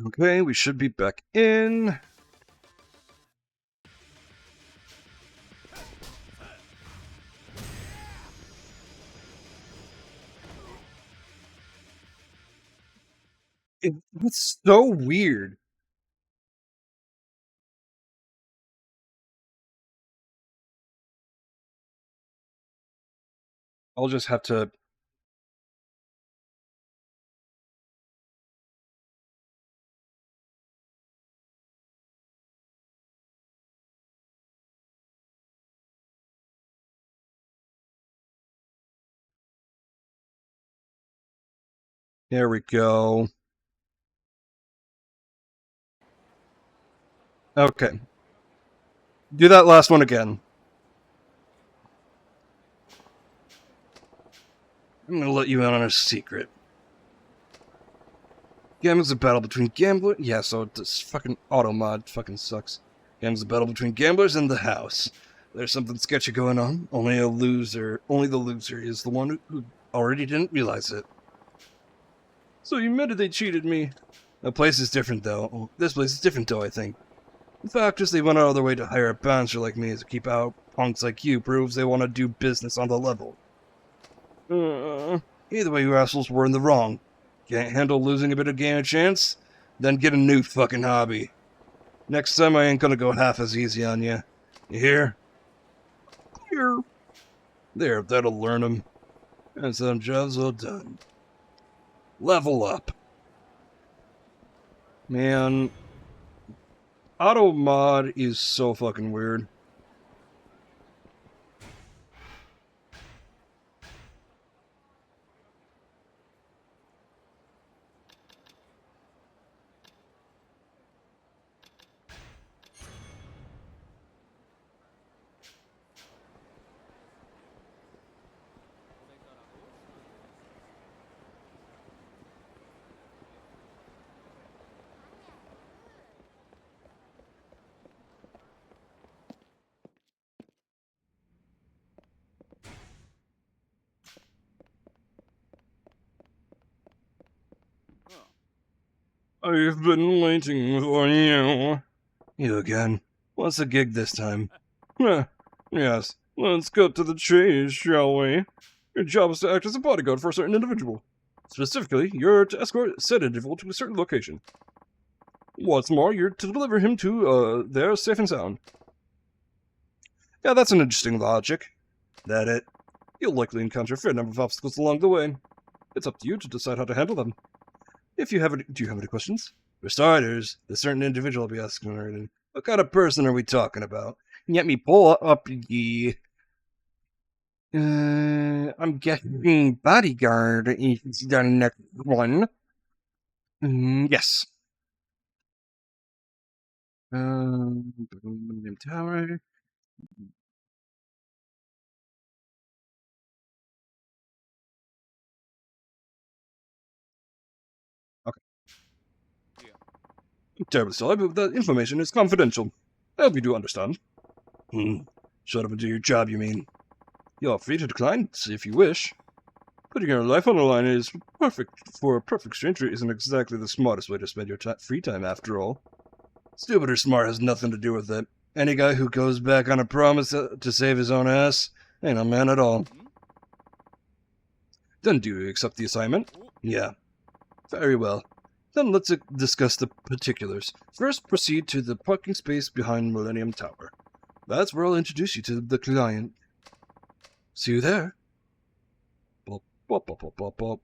Okay, we should be back in. It's so weird. I'll just have to... There we go. Okay. Do that last one again. I'm gonna let you in on a secret. Gambling's a battle between gamblers. Yeah, so this fucking auto mod fucking sucks. Gambling's a battle between gamblers and the house. There's something sketchy going on. Only the loser is the one who already didn't realize it. So you admitted they cheated me. The place is different, though. This place is different, though, I think. The fact is they went out of their way to hire a bouncer like me to keep out punks like you proves they want to do business on the level. Either way, you assholes were in the wrong. Can't handle losing a bit of game a chance? Then get a new fucking hobby. Next time I ain't gonna go half as easy on you. You hear? Here. There, that'll learn them. And some jobs well done. Level up. Man, auto mod is so fucking weird. I've been waiting for you. You again. What's the gig this time? Yes, let's cut to the chase, shall we? Your job is to act as a bodyguard for a certain individual. Specifically, you're to escort said individual to a certain location. What's more, you're to deliver him to, there safe and sound. Yeah, that's an interesting logic. That it? You'll likely encounter a fair number of obstacles along the way. It's up to you to decide how to handle them. Do you have any questions? For starters, the certain individual will be asking, what kind of person are we talking about? Let me pull up the... I'm guessing bodyguard is the next one. Yes. Tower. Okay. Terribly sorry, but that information is confidential. I hope you do understand. Shut up and do your job, you mean? You're free to decline, if you wish. Putting your life on the line is perfect for a perfect stranger isn't exactly the smartest way to spend your free time, after all. Stupid or smart has nothing to do with it. Any guy who goes back on a promise to save his own ass ain't a man at all. Then do you accept the assignment? Yeah. Very well. Then let's discuss the particulars. First, proceed to the parking space behind Millennium Tower. That's where I'll introduce you to the client. See you there. Bop, bop, bop, bop, bop, bop.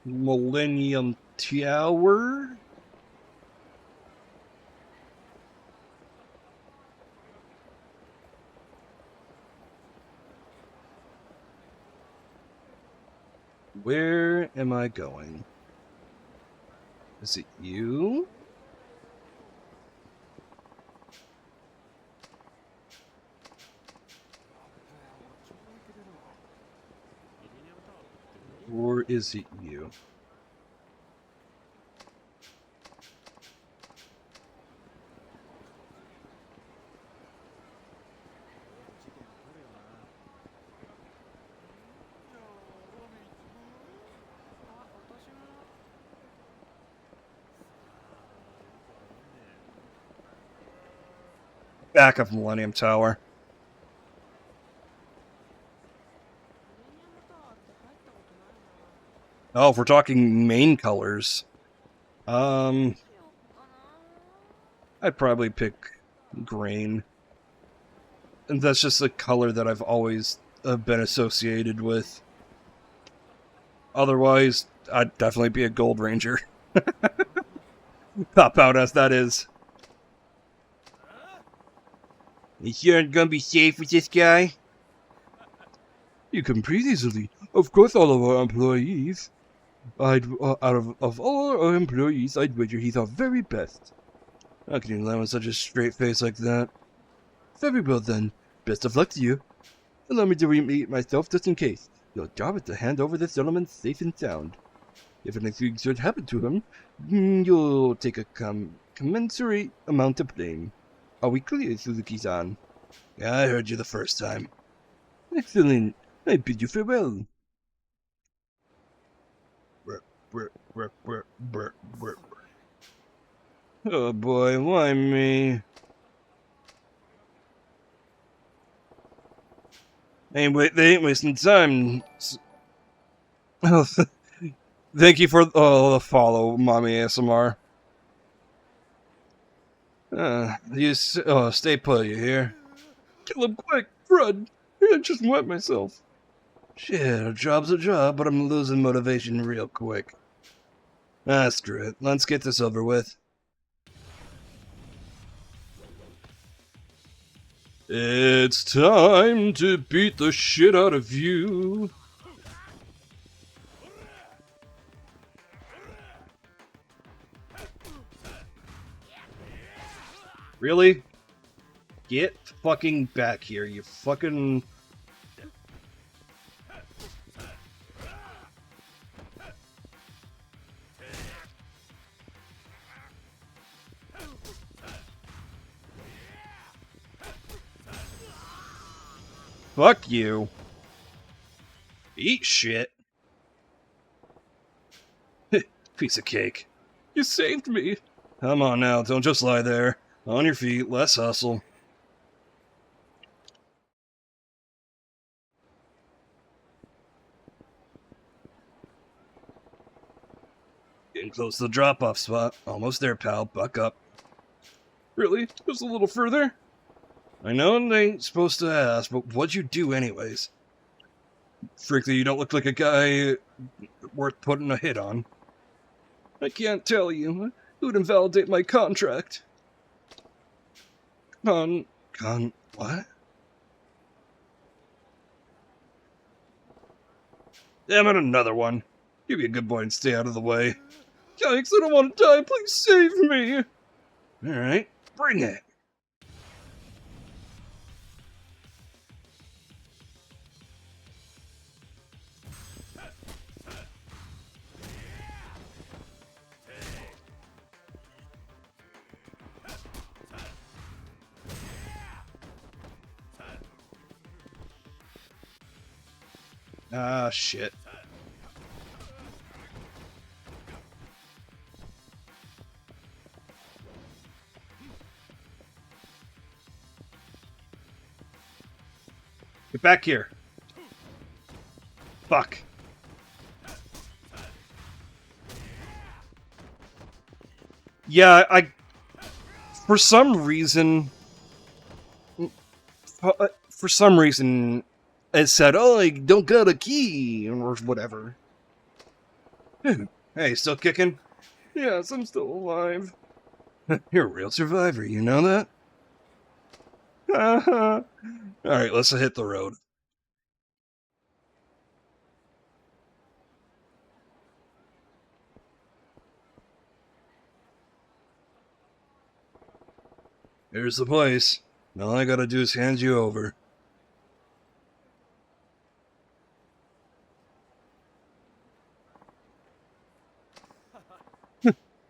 Millennium Tower? Where am I going? Is it you? Or is it you? Back of Millennium Tower. Oh, if we're talking main colors, I'd probably pick green. And that's just the color that I've always been associated with. Otherwise, I'd definitely be a Gold Ranger. Pop out as that is. You sure it's gonna be safe with this guy? You can breathe easily. Of course, all of our employees. Out of all our employees, I'd wager he's our very best. How can you lie with such a straight face like that? Very well then. Best of luck to you. Allow me to repeat myself just in case. Your job is to hand over this gentleman safe and sound. If anything should happen to him, you'll take a commensurate amount of blame. Are we clear, Suzuki-san? Yeah, I heard you the first time. Excellent. I bid you farewell. Oh boy, why me? They ain't wasting time. Oh, thank you for the follow, Mommy ASMR. Stay put, you hear? Kill him quick, run! I just wet myself. Shit, a job's a job, but I'm losing motivation real quick. Screw it. Let's get this over with. It's time to beat the shit out of you. Really? Get fucking back here, you fucking... Fuck you. Eat shit. Piece of cake. You saved me. Come on now, don't just lie there. On your feet, less hustle. Getting close to the drop-off spot. Almost there, pal. Buck up. Really? Just a little further? I know they ain't supposed to ask, but what'd you do anyways? Frankly, you don't look like a guy worth putting a hit on. I can't tell you. It would invalidate my contract. What? Damn it, another one. You be a good boy and stay out of the way. Yikes, I don't want to die. Please save me. Alright, bring it. Ah, shit. Get back here. Fuck. Yeah, for some reason, it said, oh, I don't got a key, or whatever. Hey, still kicking? Yes, I'm still alive. You're a real survivor, you know that? Alright, let's hit the road. Here's the place. All I gotta do is hand you over.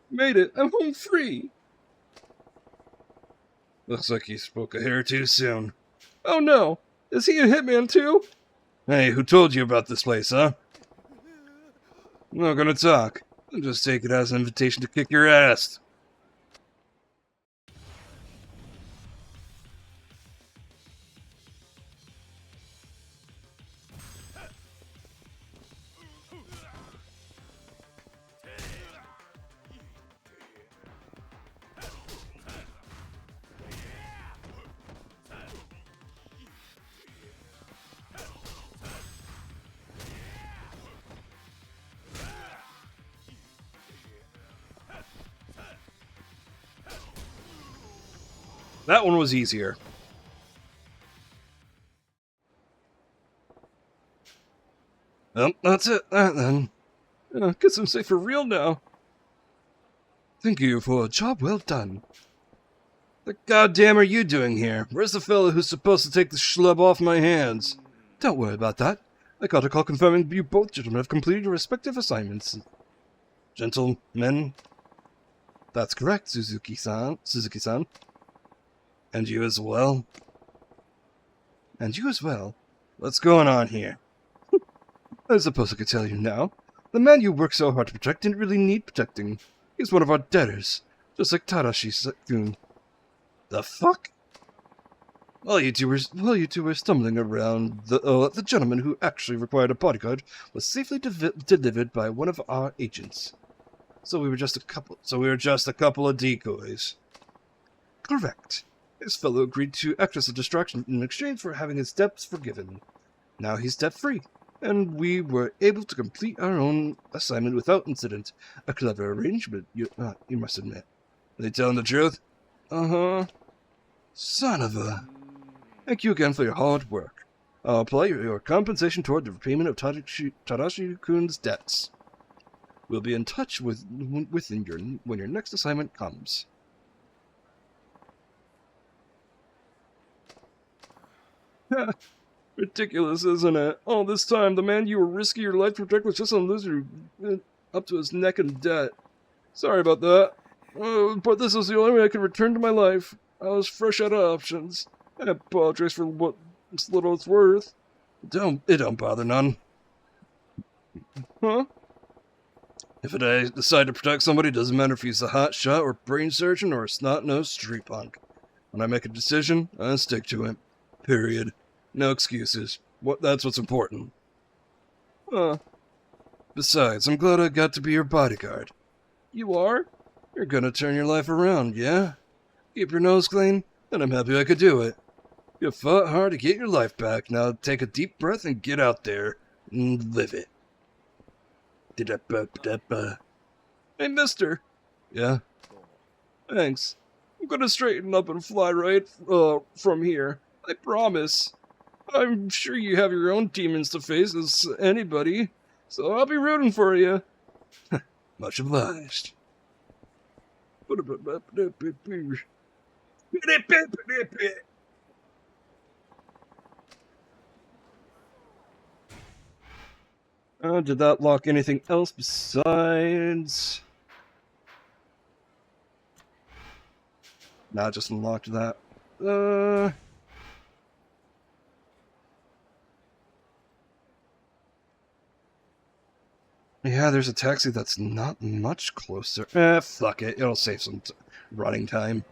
Made it! I'm home free! Looks like he spoke a hair too soon. Oh no! Is he a hitman too? Hey, who told you about this place, huh? I'm not gonna talk. I'll just take it as an invitation to kick your ass. That one was easier. Well, that's it, then. Guess I'm safe for real now. Thank you for a job well done. The goddamn are you doing here? Where's the fellow who's supposed to take the schlub off my hands? Don't worry about that. I got a call confirming you both gentlemen have completed your respective assignments. Gentlemen? That's correct, Suzuki-san. Suzuki-san. And you as well? And you as well. What's going on here? I suppose I could tell you now. The man you worked so hard to protect didn't really need protecting. He's one of our debtors, just like Tadashi-kun. The fuck? While you two were stumbling around, the gentleman who actually required a bodyguard was safely delivered by one of our agents. So we were just a couple of decoys. Correct. This fellow agreed to act as a distraction in exchange for having his debts forgiven. Now he's debt-free, and we were able to complete our own assignment without incident. A clever arrangement, you must admit. Are they telling the truth? Uh-huh. Son of a... Thank you again for your hard work. I'll apply your compensation toward the repayment of Tadashi-kun's debts. We'll be in touch when your next assignment comes. Ridiculous, isn't it? All this time, the man you were risking your life to protect was just a loser up to his neck in debt. Sorry about that. But this is the only way I could return to my life. I was fresh out of options. I apologize for what little it's worth. It don't bother none. Huh? If I decide to protect somebody, it doesn't matter if he's a hot shot or brain surgeon or a snot-nosed street punk. When I make a decision, I stick to it. Period. No excuses. That's what's important. Huh. Besides, I'm glad I got to be your bodyguard. You are? You're gonna turn your life around, yeah? Keep your nose clean? Then I'm happy I could do it. You fought hard to get your life back. Now take a deep breath and get out there and live it. Hey, mister. Yeah? Thanks. I'm gonna straighten up and fly right from here. I promise. I'm sure you have your own demons to face as anybody, so I'll be rooting for you. Much obliged. Did that lock anything else besides... Nah, just unlocked that. Yeah, there's a taxi that's not much closer. Fuck it. It'll save some running time.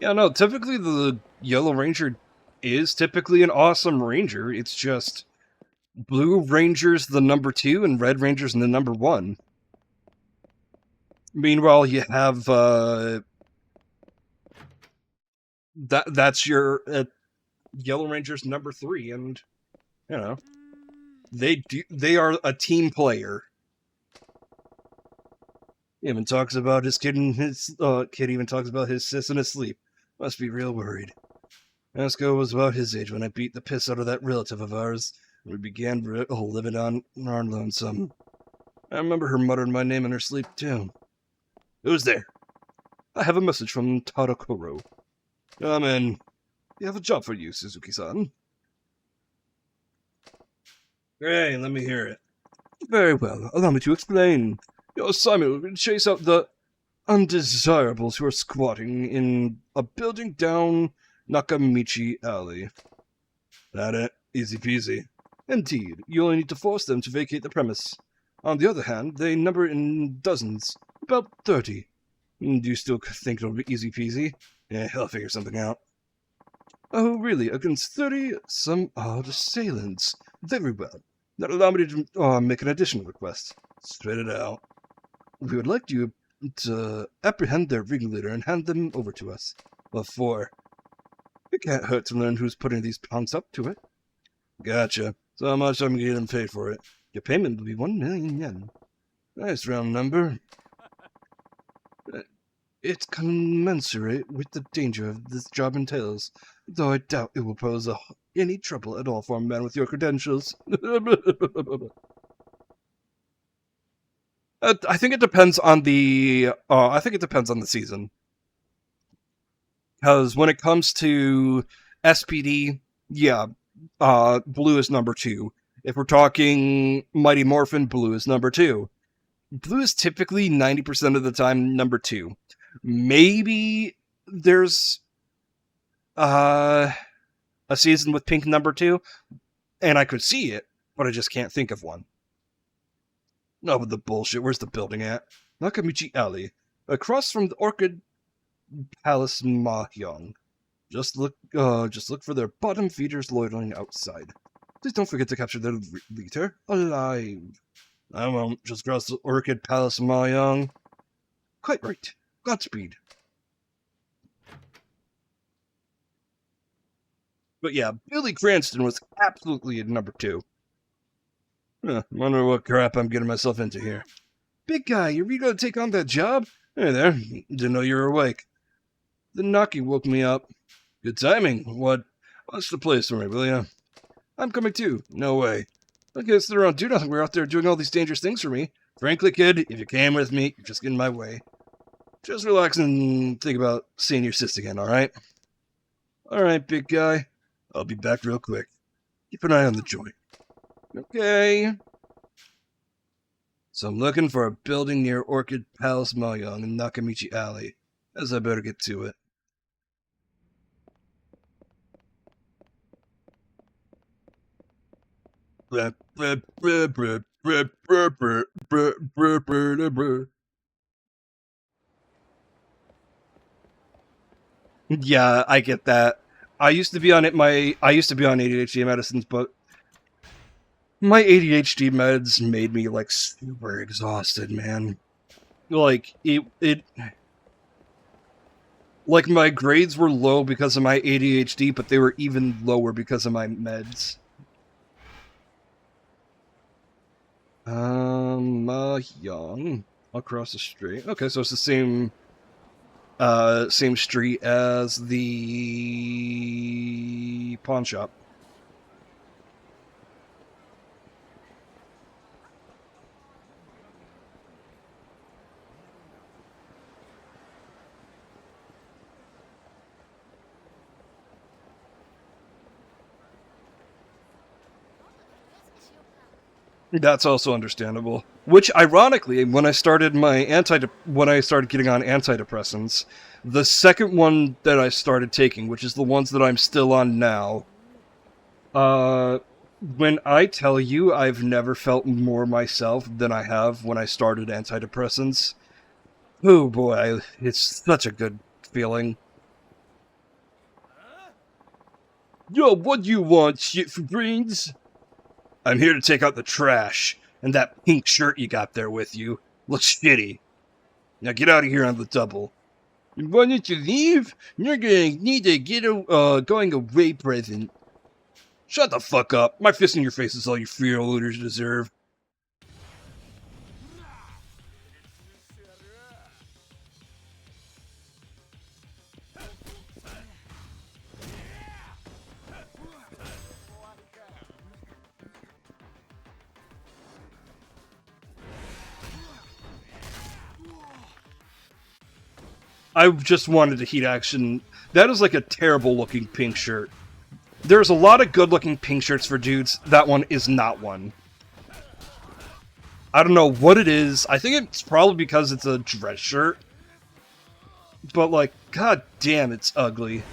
Yeah, no, typically the Yellow Ranger is typically an awesome ranger. It's just Blue Ranger's the number 2 and Red Ranger's the number 1. Meanwhile, you have that's your Yellow Ranger's number 3, and you know they are a team player. He even talks about his kid and his kid even talks about his sis in his sleep. Must be real worried. Esco was about his age when I beat the piss out of that relative of ours. We began living on our lonesome. I remember her muttering my name in her sleep, too. Who's there? I have a message from Tadakoro. Come in. We have a job for you, Suzuki-san. Hey, let me hear it. Very well. Allow me to explain. Your assignment will be to chase out the undesirables who are squatting in a building down Nakamichi Alley. That it? Easy peasy. Indeed, you only need to force them to vacate the premise. On the other hand, they number in dozens, about 30. Do you still think it'll be easy peasy? Yeah, I'll figure something out. Oh, really? Against 30? Some odd assailants. Very well. Now allow me to make an additional request. Straight it out. We would like you to apprehend their ringleader and hand them over to us. What for? It can't hurt to learn who's putting these punks up to it. Gotcha. So how much I'm getting paid for it? Your payment will be 1 million yen. Nice round number. It's commensurate with the danger of this job entails, though I doubt it will pose any trouble at all for a man with your credentials. I think it depends on the. I think it depends on the season. Because when it comes to SPD, yeah, blue is number 2. If we're talking Mighty Morphin, blue is number 2. Blue is typically 90% of the time number 2. Maybe there's a season with pink number 2, and I could see it, but I just can't think of one. No, with the bullshit. Where's the building at? Nakamichi Alley, across from the Orchid Palace Mahjong. Just look for their bottom feeders loitering outside. Please don't forget to capture their leader alive. I won't. Just cross the Orchid Palace Mahjong. Quite right. Godspeed. But yeah, Billy Cranston was absolutely at number 2. Wonder what crap I'm getting myself into here. Big guy, you really gonna take on that job? Hey there, didn't know you were awake. The knocking woke me up. Good timing. Watch the place for me, will ya? I'm coming too. No way. I guess they don't do nothing. We're out there doing all these dangerous things for me. Frankly, kid, if you came with me, you're just getting in my way. Just relax and think about seeing your sis again, alright? Alright, big guy. I'll be back real quick. Keep an eye on the joint. Okay. So I'm looking for a building near Orchid Palace Mahjong in Nakamichi Alley. As I better get to it. Yeah, I get that. I used to be on ADHD medicines, but my ADHD meds made me like super exhausted, man. Like like my grades were low because of my ADHD, but they were even lower because of my meds. Mahjong across the street. Okay, so it's the same street as the pawn shop. That's also understandable. Which, ironically, when I started getting on antidepressants, the second one that I started taking, which is the ones that I'm still on now, when I tell you I've never felt more myself than I have when I started antidepressants, oh boy, it's such a good feeling. Yo, what do you want, shit for brains? I'm here to take out the trash, and that pink shirt you got there with you looks shitty. Now get out of here on the double. You wanted to leave? You're gonna need a going away present. Shut the fuck up. My fist in your face is all you freeloaders deserve. I just wanted to heat action. That is like a terrible looking pink shirt. There's a lot of good looking pink shirts for dudes. That one is not one. I don't know what it is. I think it's probably because it's a dress shirt. But like, god damn, it's ugly.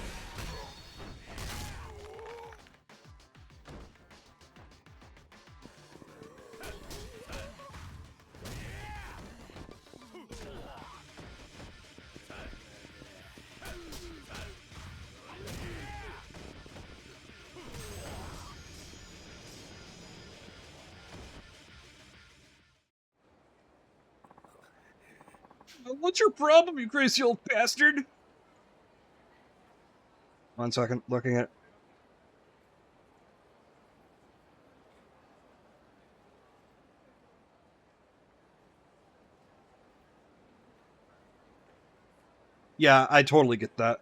What's your problem, you crazy old bastard? 1 second, looking at... Yeah, I totally get that.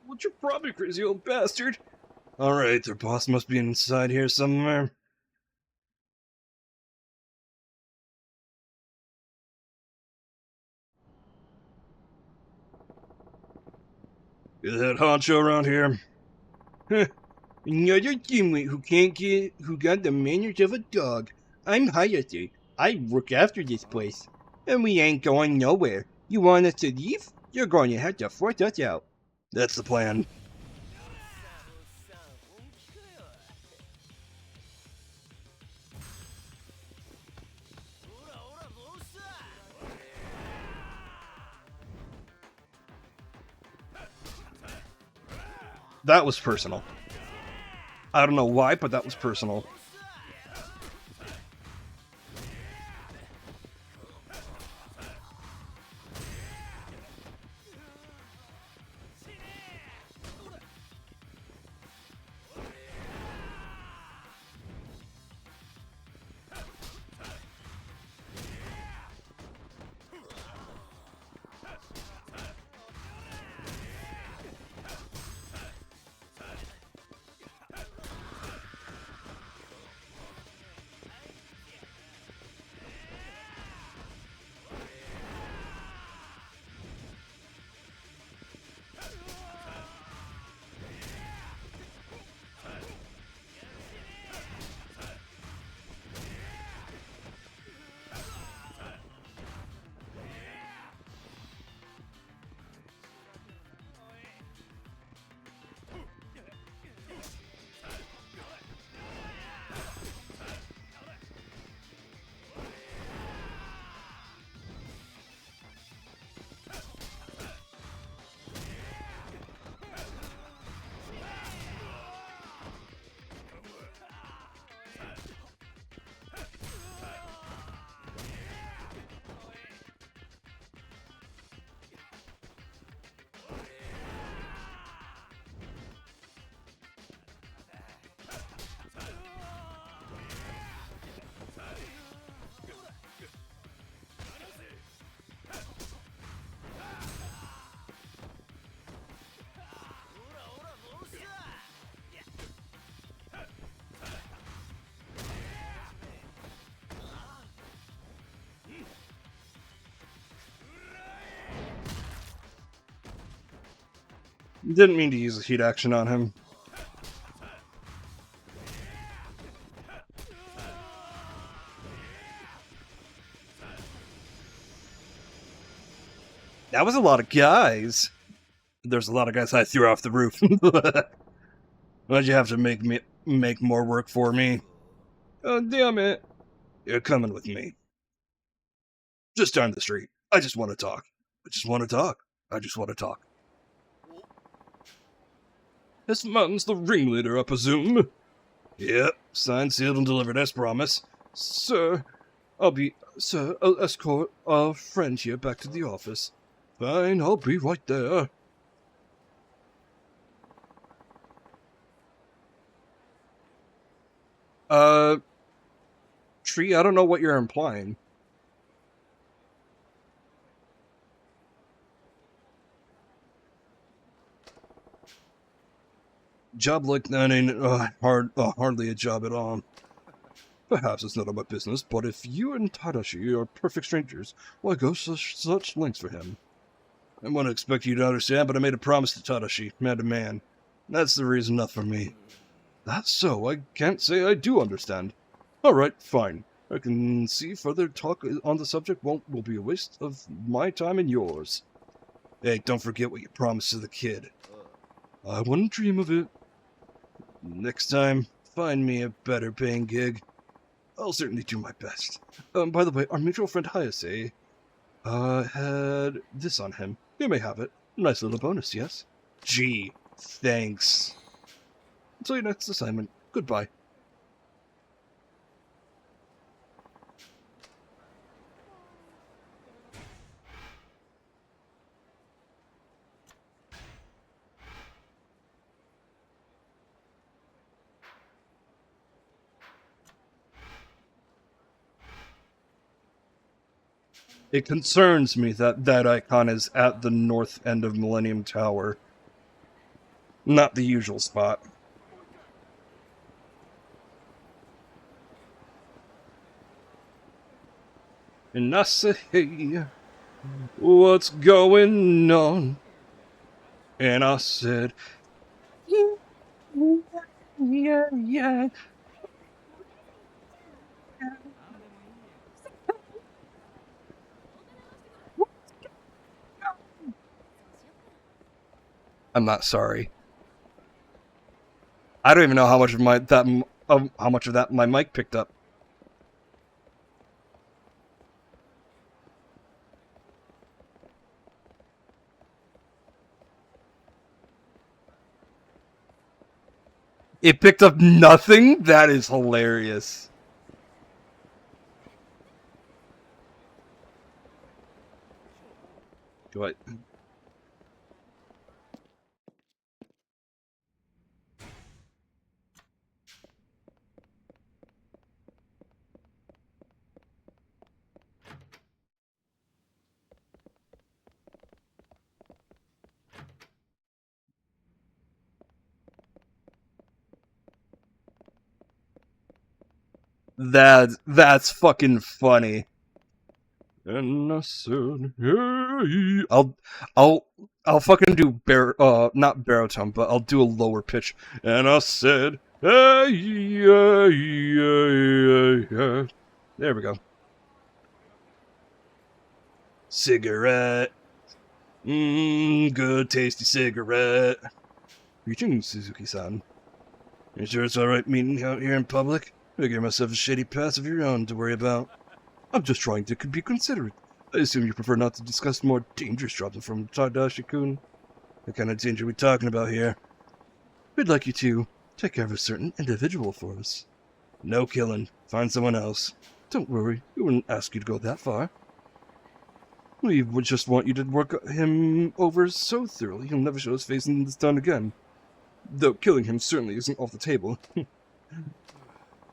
What's your problem, you crazy old bastard? Alright, their boss must be inside here somewhere. You're the head honcho around here. Huh. Another teammate who got the manners of a dog. I'm Hayate. I work after this place. And we ain't going nowhere. You want us to leave? You're going to have to force us out. That's the plan. That was personal. I don't know why, but that was personal. Didn't mean to use a heat action on him. That was a lot of guys. There's a lot of guys I threw off the roof. Why'd you have to make more work for me? Oh, damn it. You're coming with me. Just down the street. I just want to talk. I just want to talk. I just want to talk. This man's the ringleader, I presume. Yep, signed, sealed, and delivered as promised. Sir, I'll escort our friend here back to the office. Fine, I'll be right there. Tree, I don't know what you're implying. Job like that ain't hardly a job at all. Perhaps it's none of my business, but if you and Tadashi are perfect strangers, why go such lengths for him? I wouldn't expect you to understand, but I made a promise to Tadashi, man to man. That's the reason enough for me. That's so, I can't say I do understand. Alright, fine. I can see further talk on the subject will be a waste of my time and yours. Hey, don't forget what you promised to the kid. I wouldn't dream of it. Next time, find me a better paying gig. I'll certainly do my best. By the way, our mutual friend Hayase, had this on him. You may have it. Nice little bonus, yes? Gee, thanks. Until your next assignment, goodbye. It concerns me that that icon is at the north end of Millennium Tower. Not the usual spot. And I said, hey, what's going on? And I said, yeah. I'm not sorry. I don't even know how much of my mic picked up. It picked up nothing? That is hilarious. Do I... That's fucking funny. And I said, hey. I'll fucking do not baritone, but I'll do a lower pitch. And I said, hey, yeah. There we go. Cigarette. Good tasty cigarette. Greetings, Suzuki-san. You sure it's alright meeting out here in public? Figure myself a shady past of your own to worry about. I'm just trying to be considerate. I assume you prefer not to discuss more dangerous jobs from Tadashi-kun. What kind of danger are we talking about here? We'd like you to take care of a certain individual for us. No killing. Find someone else. Don't worry, we wouldn't ask you to go that far. We would just want you to work him over so thoroughly he'll never show his face in this town again. Though killing him certainly isn't off the table.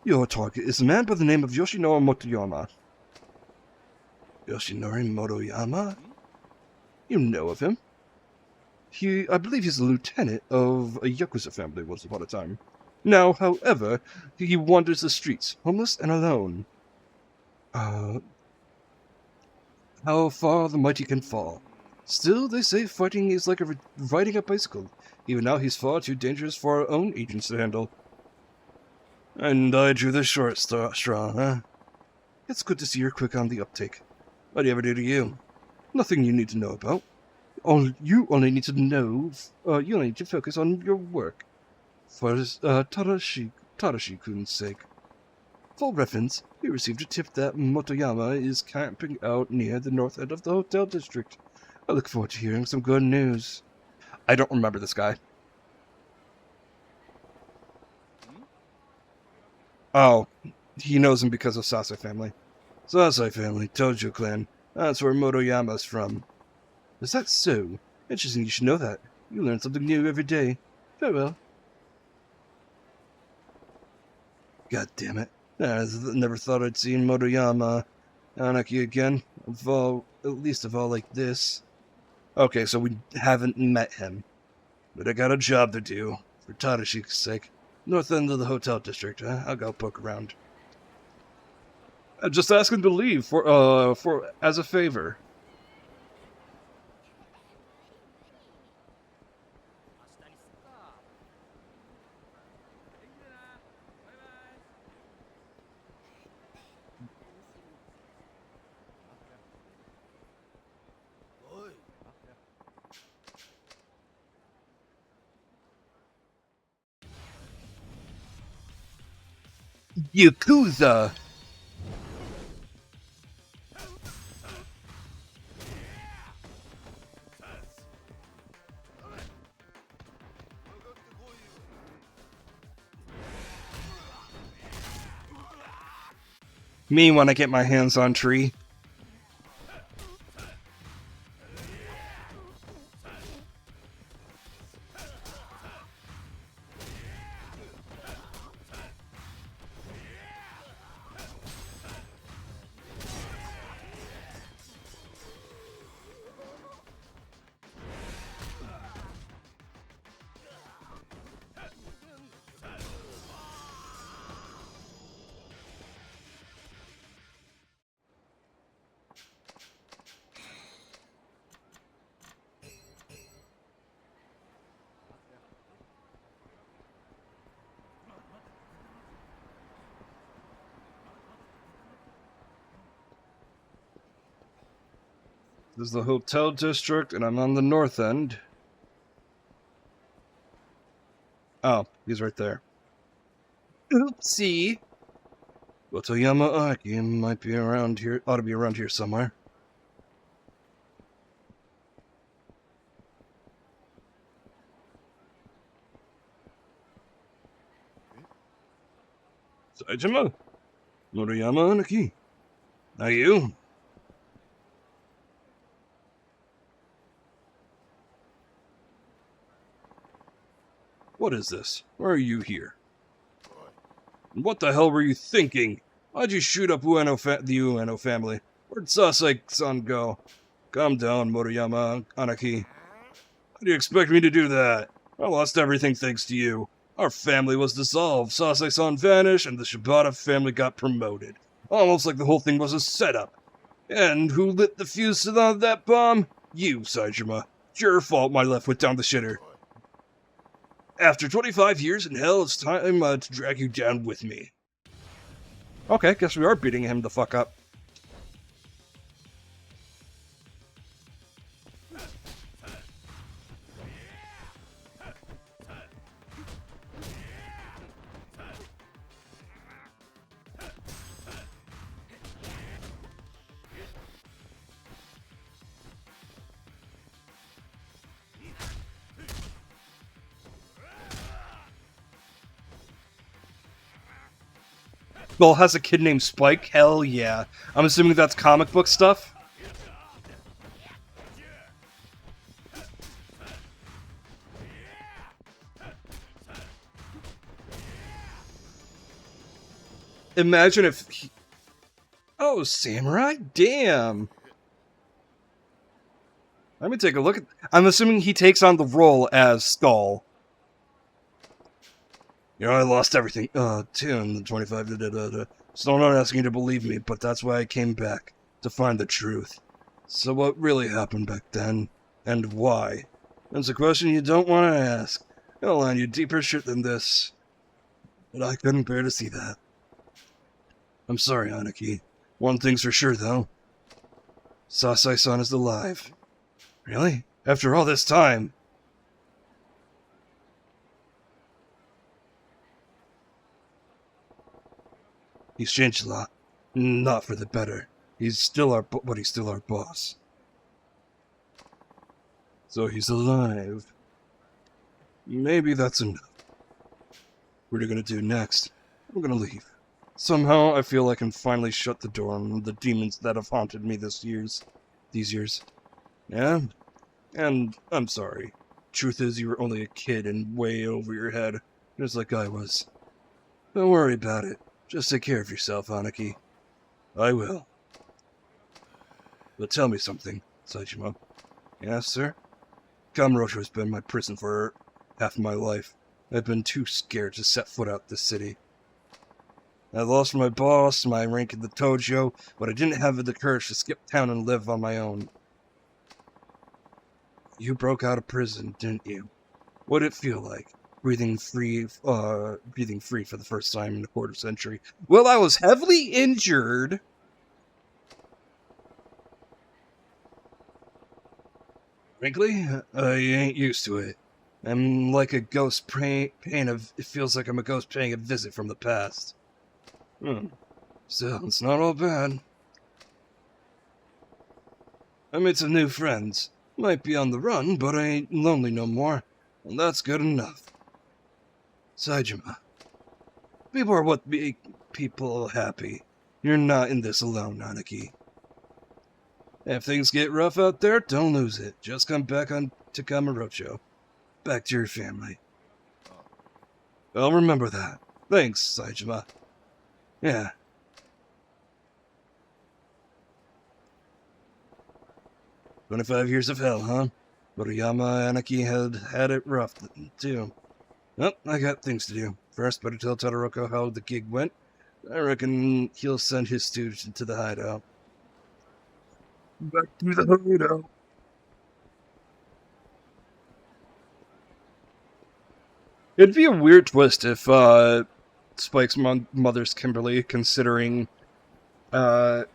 Your target is a man by the name of Yoshinori Motoyama. Yoshinori Motoyama? You know of him. I believe he's a lieutenant of a Yakuza family once upon a time. Now, however, he wanders the streets, homeless and alone. How far the mighty can fall. Still, they say fighting is like riding a bicycle. Even now, he's far too dangerous for our own agents to handle. And I drew the short straw, huh? It's good to see you're quick on the uptake. What'd he ever do to you? Nothing you need to know about. You only need to know, you only need to focus on your work. For Tadashi-kun's sake. For reference, we received a tip that Motoyama is camping out near the north end of the hotel district. I look forward to hearing some good news. I don't remember this guy. Oh, he knows him because of Sasai family. Sasai family, Tojo clan. That's where Motoyama's from. Is that so? Interesting, you should know that. You learn something new every day. Farewell. God damn it. I never thought I'd seen Motoyama Anaki again. At least of all like this. Okay, so we haven't met him. But I got a job to do. For Tadashi's sake. North end of the hotel district, huh? I'll go poke around. Just ask him to leave for as a favor. Yakuza! Me when I get my hands on Tree. This is the hotel district, and I'm on the north end. Oh, he's right there. Oopsie. Motoyama Aki might be around here. Ought to be around here somewhere. Saitama? Motoyama Aki. Are you? What is this? Why are you here? What the hell were you thinking? Why'd you shoot up the Ueno family? Where'd Sasai-san go? Calm down, Motoyama Anaki. How do you expect me to do that? I lost everything thanks to you. Our family was dissolved, Sasai-san vanished, and the Shibata family got promoted. Almost like the whole thing was a setup. And who lit the fuse to that bomb? You, Saitama. It's your fault my left went down the shitter. After 25 years in hell, it's time to drag you down with me. Okay, guess we are beating him the fuck up. Well, has a kid named Spike? Hell yeah. I'm assuming that's comic book stuff? Imagine if he... Oh, samurai? Damn. Let me take a look at... I'm assuming he takes on the role as Skull. You know, I lost everything. 10, 25, Still not asking you to believe me, but that's why I came back. To find the truth. So what really happened back then? And why? That's a question you don't want to ask. It'll land you deeper shit than this. But I couldn't bear to see that. I'm sorry, Anaki. One thing's for sure, though. Sasai-san is alive. Really? After all this time? He's changed a lot. Not for the better. He's still but he's still our boss. So he's alive. Maybe that's enough. What are you gonna do next? I'm gonna leave. Somehow, I feel I can finally shut the door on the demons that have haunted me these years. Yeah? And I'm sorry. Truth is, you were only a kid and way over your head, just like I was. Don't worry about it. Just take care of yourself, Aniki. I will. But tell me something, Saijima. Yes, sir? Kamurocho has been my prison for half my life. I've been too scared to set foot out this city. I lost my boss, my rank in the Tojo, but I didn't have the courage to skip town and live on my own. You broke out of prison, didn't you? What did it feel like? Breathing free for the first time in a quarter century. Well, I was heavily injured. Frankly, I ain't used to it. I'm like a ghost it feels like I'm a ghost paying a visit from the past. Still, it's not all bad. I made some new friends. Might be on the run, but I ain't lonely no more. And that's good enough. Saijima. People are what make people happy. You're not in this alone, Aniki. If things get rough out there, don't lose it. Just come back to Kamurocho. Back to your family. I'll remember that. Thanks, Saijima. Yeah. 25 years of hell, huh? Moriyama Aniki had it rough, too. Well, I got things to do. First, better tell Todoroki how the gig went. I reckon he'll send his students into the hideout. Back to the hideout. It'd be a weird twist if Spike's mother's Kimberly, considering the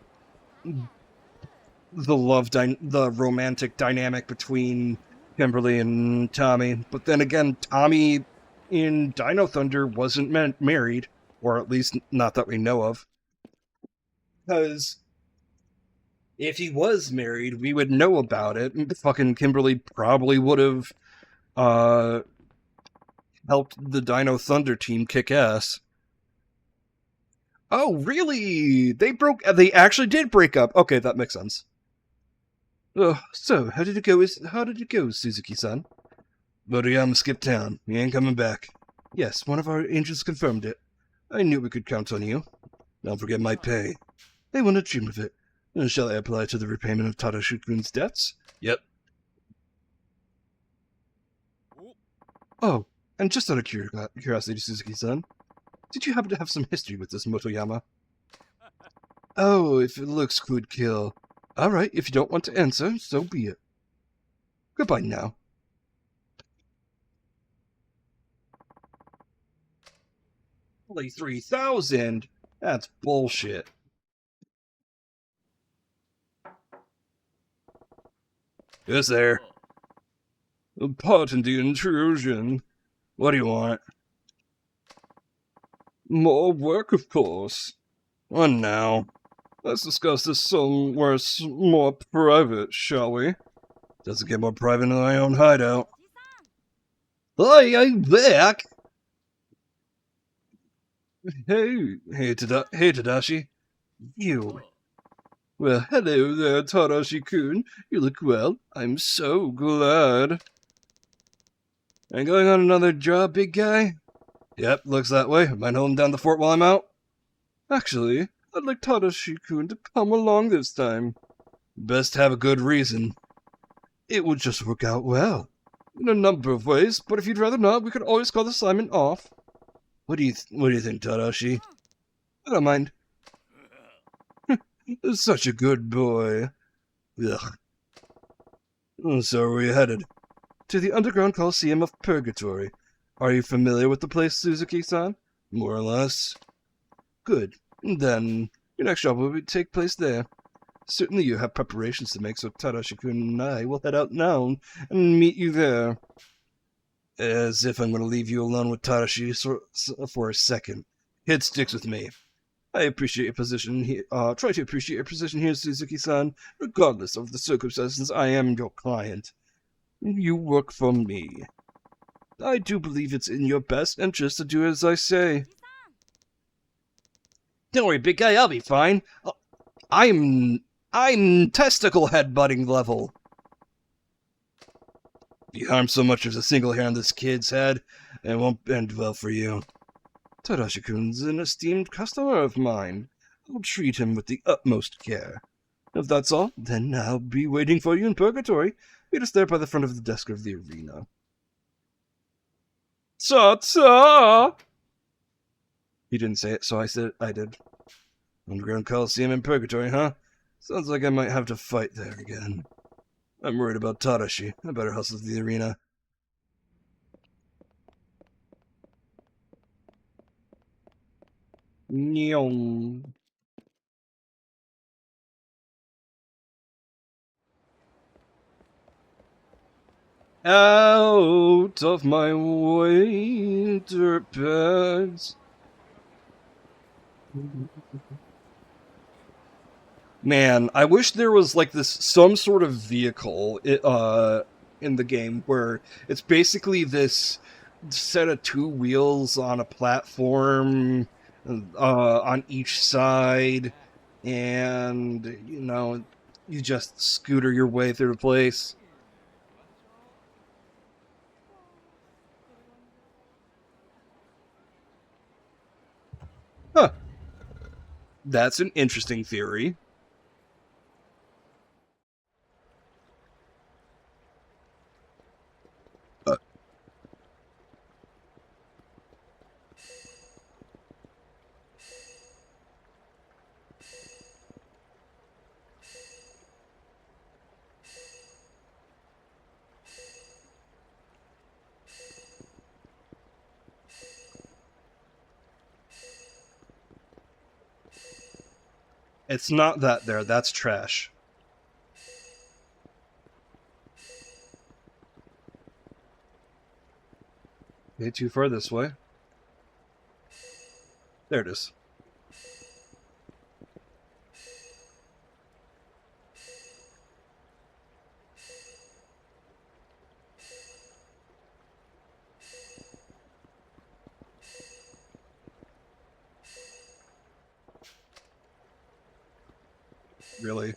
the romantic dynamic between Kimberly and Tommy. But then again, Tommy in Dino Thunder wasn't married, or at least not that we know of. Because if he was married, we would know about it. Fucking Kimberly probably would have helped the Dino Thunder team kick ass. Oh, really? They actually did break up. Okay, that makes sense. So, how did it go, Suzuki-san? Moriyama skipped town. He ain't coming back. Yes, one of our angels confirmed it. I knew we could count on you. Don't forget my pay. They won't dream of it. Shall I apply to the repayment of Tadashi-kun's debts? Yep. Oh, and just out of curiosity, Suzuki-san, did you happen to have some history with this Motoyama? Oh, if it looks could kill. Alright, if you don't want to answer, so be it. Goodbye now. Only 3,000? That's bullshit. Who's there? Pardon the intrusion. What do you want? More work, of course. What now? Let's discuss this somewhere more private, shall we? Doesn't get more private in my own hideout. Hi, I'm back! Hey, Tadashi. You. Well, hello there, Tadashi-kun. You look well. I'm so glad. Ain't going on another job, big guy? Yep, looks that way. Mind holding down the fort while I'm out? Actually, I'd like Tadashi-kun to come along this time. Best have a good reason. It would just work out well. In a number of ways, but if you'd rather not, we could always call the assignment off. What do you think, Tadashi? I don't mind. Such a good boy. Ugh. So where are we headed? To the underground Coliseum of Purgatory. Are you familiar with the place, Suzuki-san? More or less. Good. Then, your next job will take place there. Certainly you have preparations to make, so Tadashi-kun and I will head out now and meet you there. As if I'm going to leave you alone with Tadashi for a second. Kid sticks with me. I appreciate your position here. Try to appreciate your position here, Suzuki-san. Regardless of the circumstances, I am your client. You work for me. I do believe it's in your best interest to do as I say. Don't worry, big guy, I'll be fine. I'm testicle headbutting level. If you harm so much as a single hair on this kid's head, it won't end well for you. Tadashi-kun's an esteemed customer of mine. I'll treat him with the utmost care. If that's all, then I'll be waiting for you in Purgatory. Meet us there by the front of the desk of the arena. Ta-ta! He didn't say it, so I said I did. Underground Coliseum in Purgatory, huh? Sounds like I might have to fight there again. I'm worried about Tadashi. I better hustle to the arena. Nyong. Out of my way, dirtbags. Man, I wish there was like this some sort of vehicle in the game where it's basically this set of two wheels on a platform on each side, and you know, you just scooter your way through the place. Huh. That's an interesting theory. It's not that there, that's trash. Okay, too far this way. There it is. Really?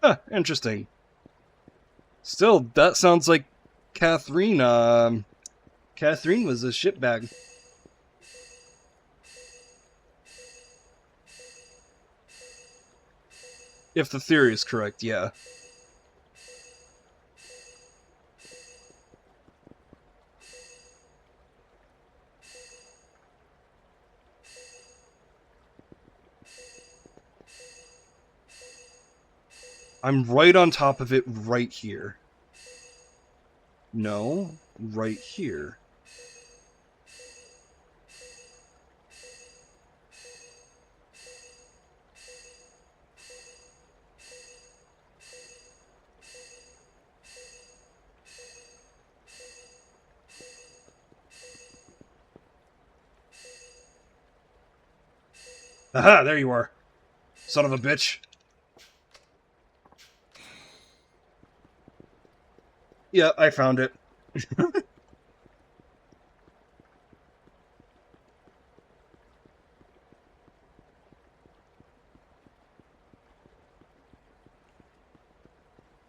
Huh, interesting. Still, that sounds like Catherine. Catherine was a shitbag. If the theory is correct, yeah. I'm right on top of it right here. No, right here. Aha, there you are. Son of a bitch. Yeah, I found it.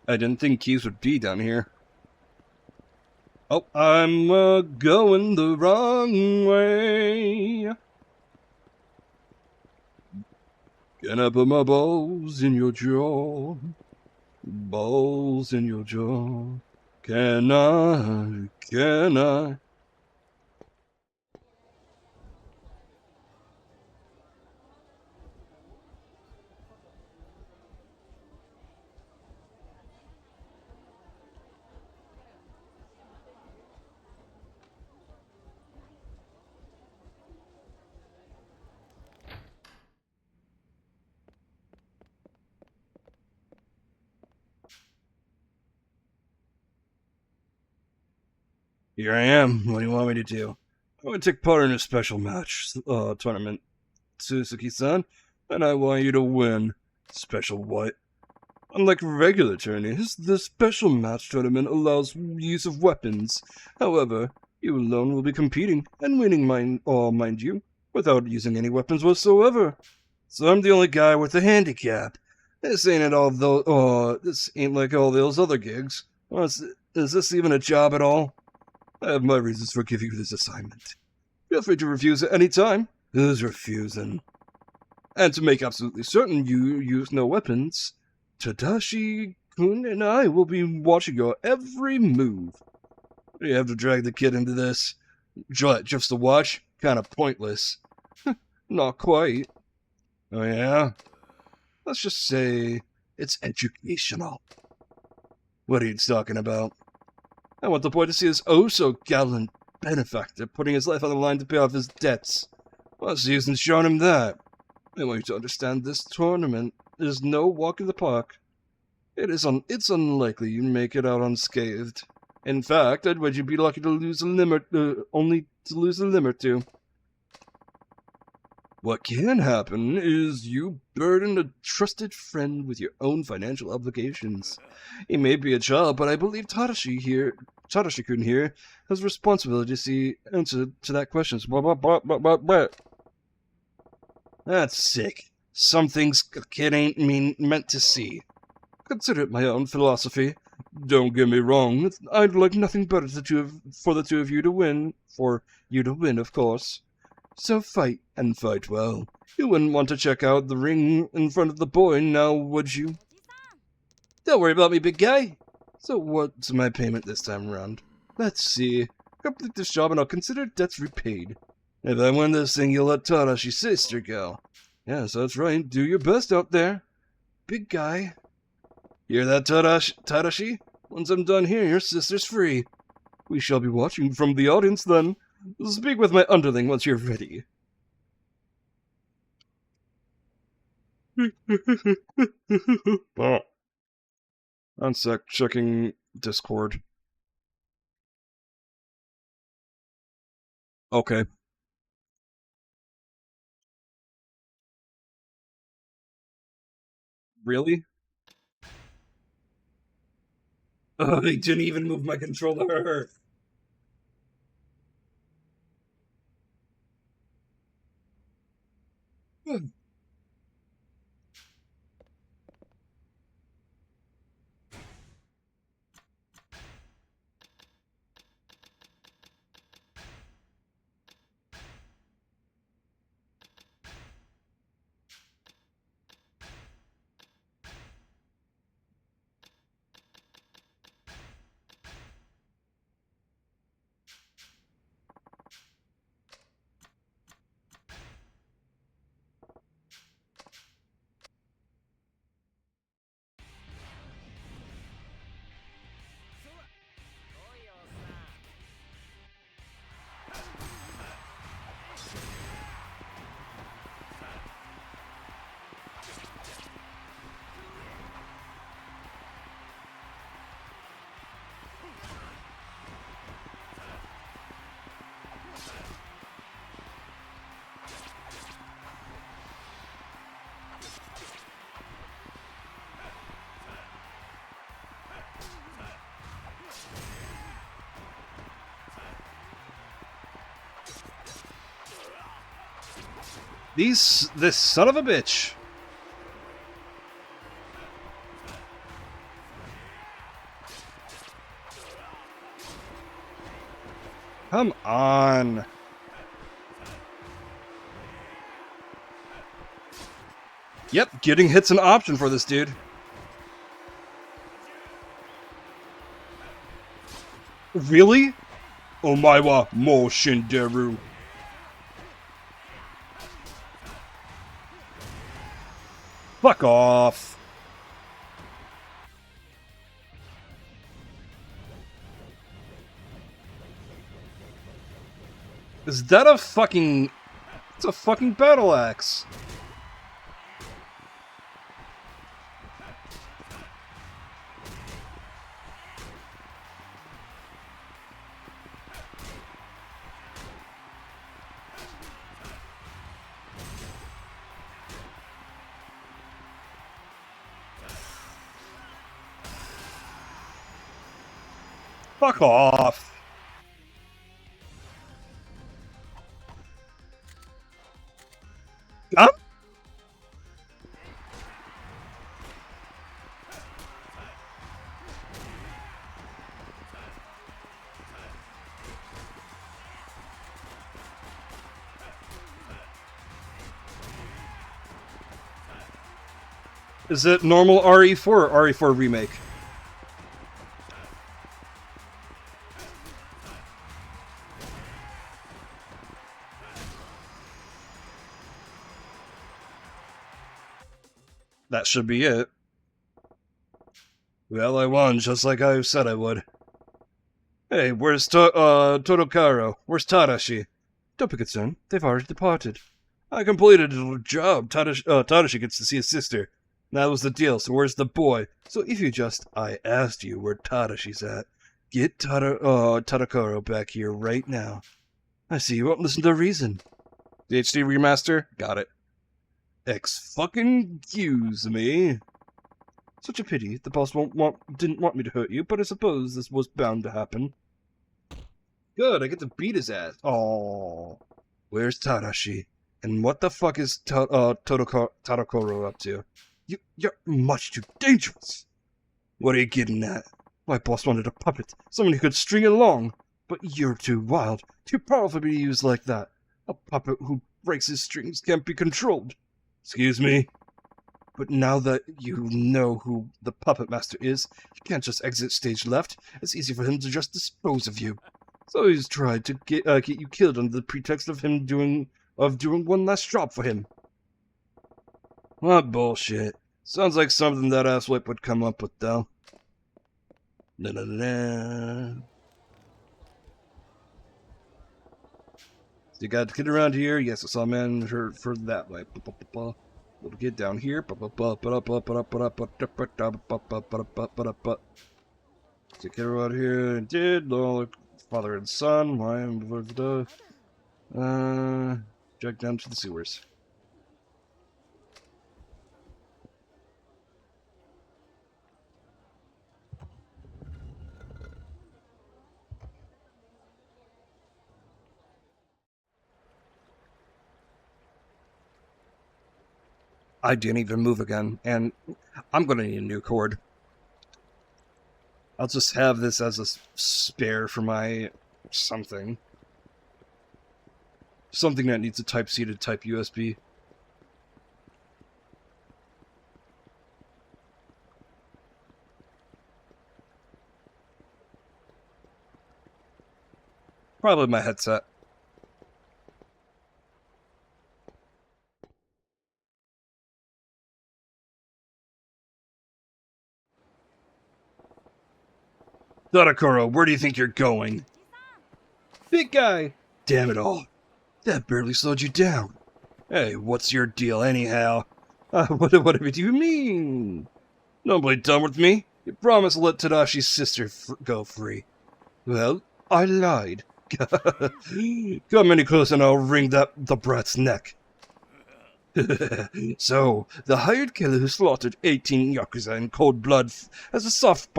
I didn't think keys would be down here. Oh, I'm going the wrong way. Can I put my balls in your jaw? Balls in your jaw. Can I? Can I? Here I am. What do you want me to do? I want to take part in a special tournament, Suzuki-san, and I want you to win. Special what? Unlike regular tourneys, the special match tournament allows use of weapons. However, you alone will be competing and winning, mind you, without using any weapons whatsoever. So I'm the only guy with a handicap. This ain't at all though. This ain't like all those other gigs. Is this even a job at all? I have my reasons for giving you this assignment. Feel free to refuse at any time. Who's refusing? And to make absolutely certain you use no weapons, Tadashi-kun and I will be watching your every move. You have to drag the kid into this. Just to watch? Kind of pointless. Not quite. Oh yeah? Let's just say it's educational. What are you talking about? I want the boy to see his oh-so-gallant benefactor putting his life on the line to pay off his debts. What's the use in showing him that? I want you to understand this tournament is no walk in the park. It's unlikely you make it out unscathed. In fact, I'd bet you'd be lucky to lose a limb only to lose a limb or two. What can happen is you burden a trusted friend with your own financial obligations. He may be a child, but I believe Tadashi-kun here, has responsibility to see answer to that question. That's sick. Some things a kid ain't meant to see. Consider it my own philosophy. Don't get me wrong, I'd like nothing better for the two of you to win. For you to win, of course. So fight, and fight well. You wouldn't want to check out the ring in front of the boy, now would you? Don't worry about me, big guy. So what's my payment this time around? Let's see. Complete this job and I'll consider debts repaid. If I win this thing, you'll let Tadashi's sister go. Yes, that's right. Do your best out there. Big guy. Hear that, Tadashi? Once I'm done here, your sister's free. We shall be watching from the audience then. Speak with my underling once you're ready. Oh. One sec, checking Discord. Okay. Really? I didn't even move my controller. This son of a bitch. Come on. Yep, getting hit's an option for this dude. Really? Omae mo shinderu. Fuck off. Is that a fucking... It's a fucking battle axe. Fuck off. Huh? Is it normal RE4 or RE4 remake? That should be it. Well, I won, just like I said I would. Hey, where's Todokaro? Where's Tadashi? Don't be concerned, they've already departed. I completed a job. Tadashi gets to see his sister. That was the deal, so where's the boy? So if you just, I asked you where Tadashi's at. Get Tadakaro back here right now. I see you won't listen to reason. The HD remaster? Got it. Excuse me. Such a pity. The boss didn't want me to hurt you, but I suppose this was bound to happen. Good, I get to beat his ass. Oh, where's Tadashi? And what the fuck is Tadakoro up to? You're much too dangerous. What are you getting at? My boss wanted a puppet, someone who could string along. But you're too wild, too powerful to be used like that. A puppet who breaks his strings can't be controlled. Excuse me? But now that you know who the puppet master is, you can't just exit stage left. It's easy for him to just dispose of you. So he's tried to get you killed under the pretext of him doing one last job for him. What bullshit. Sounds like something that asswipe would come up with, though. So you got to get around here. Yes, I saw a man hurt for that way. Little kid down here. So get around here and did. Father and son. Drag down to the sewers. I didn't even move again, and I'm gonna need a new cord. I'll just have this as a spare for my something. Something that needs a Type-C to Type USB. Probably my headset. Tadakoro, where do you think you're going? Big guy! Damn it all. That barely slowed you down. Hey, what's your deal anyhow? What do you mean? Don't play dumb with me. You promised to let Tadashi's sister go free. Well, I lied. Come any closer and I'll wring the brat's neck. So, the hired killer who slaughtered 18 Yakuza in cold blood has a soft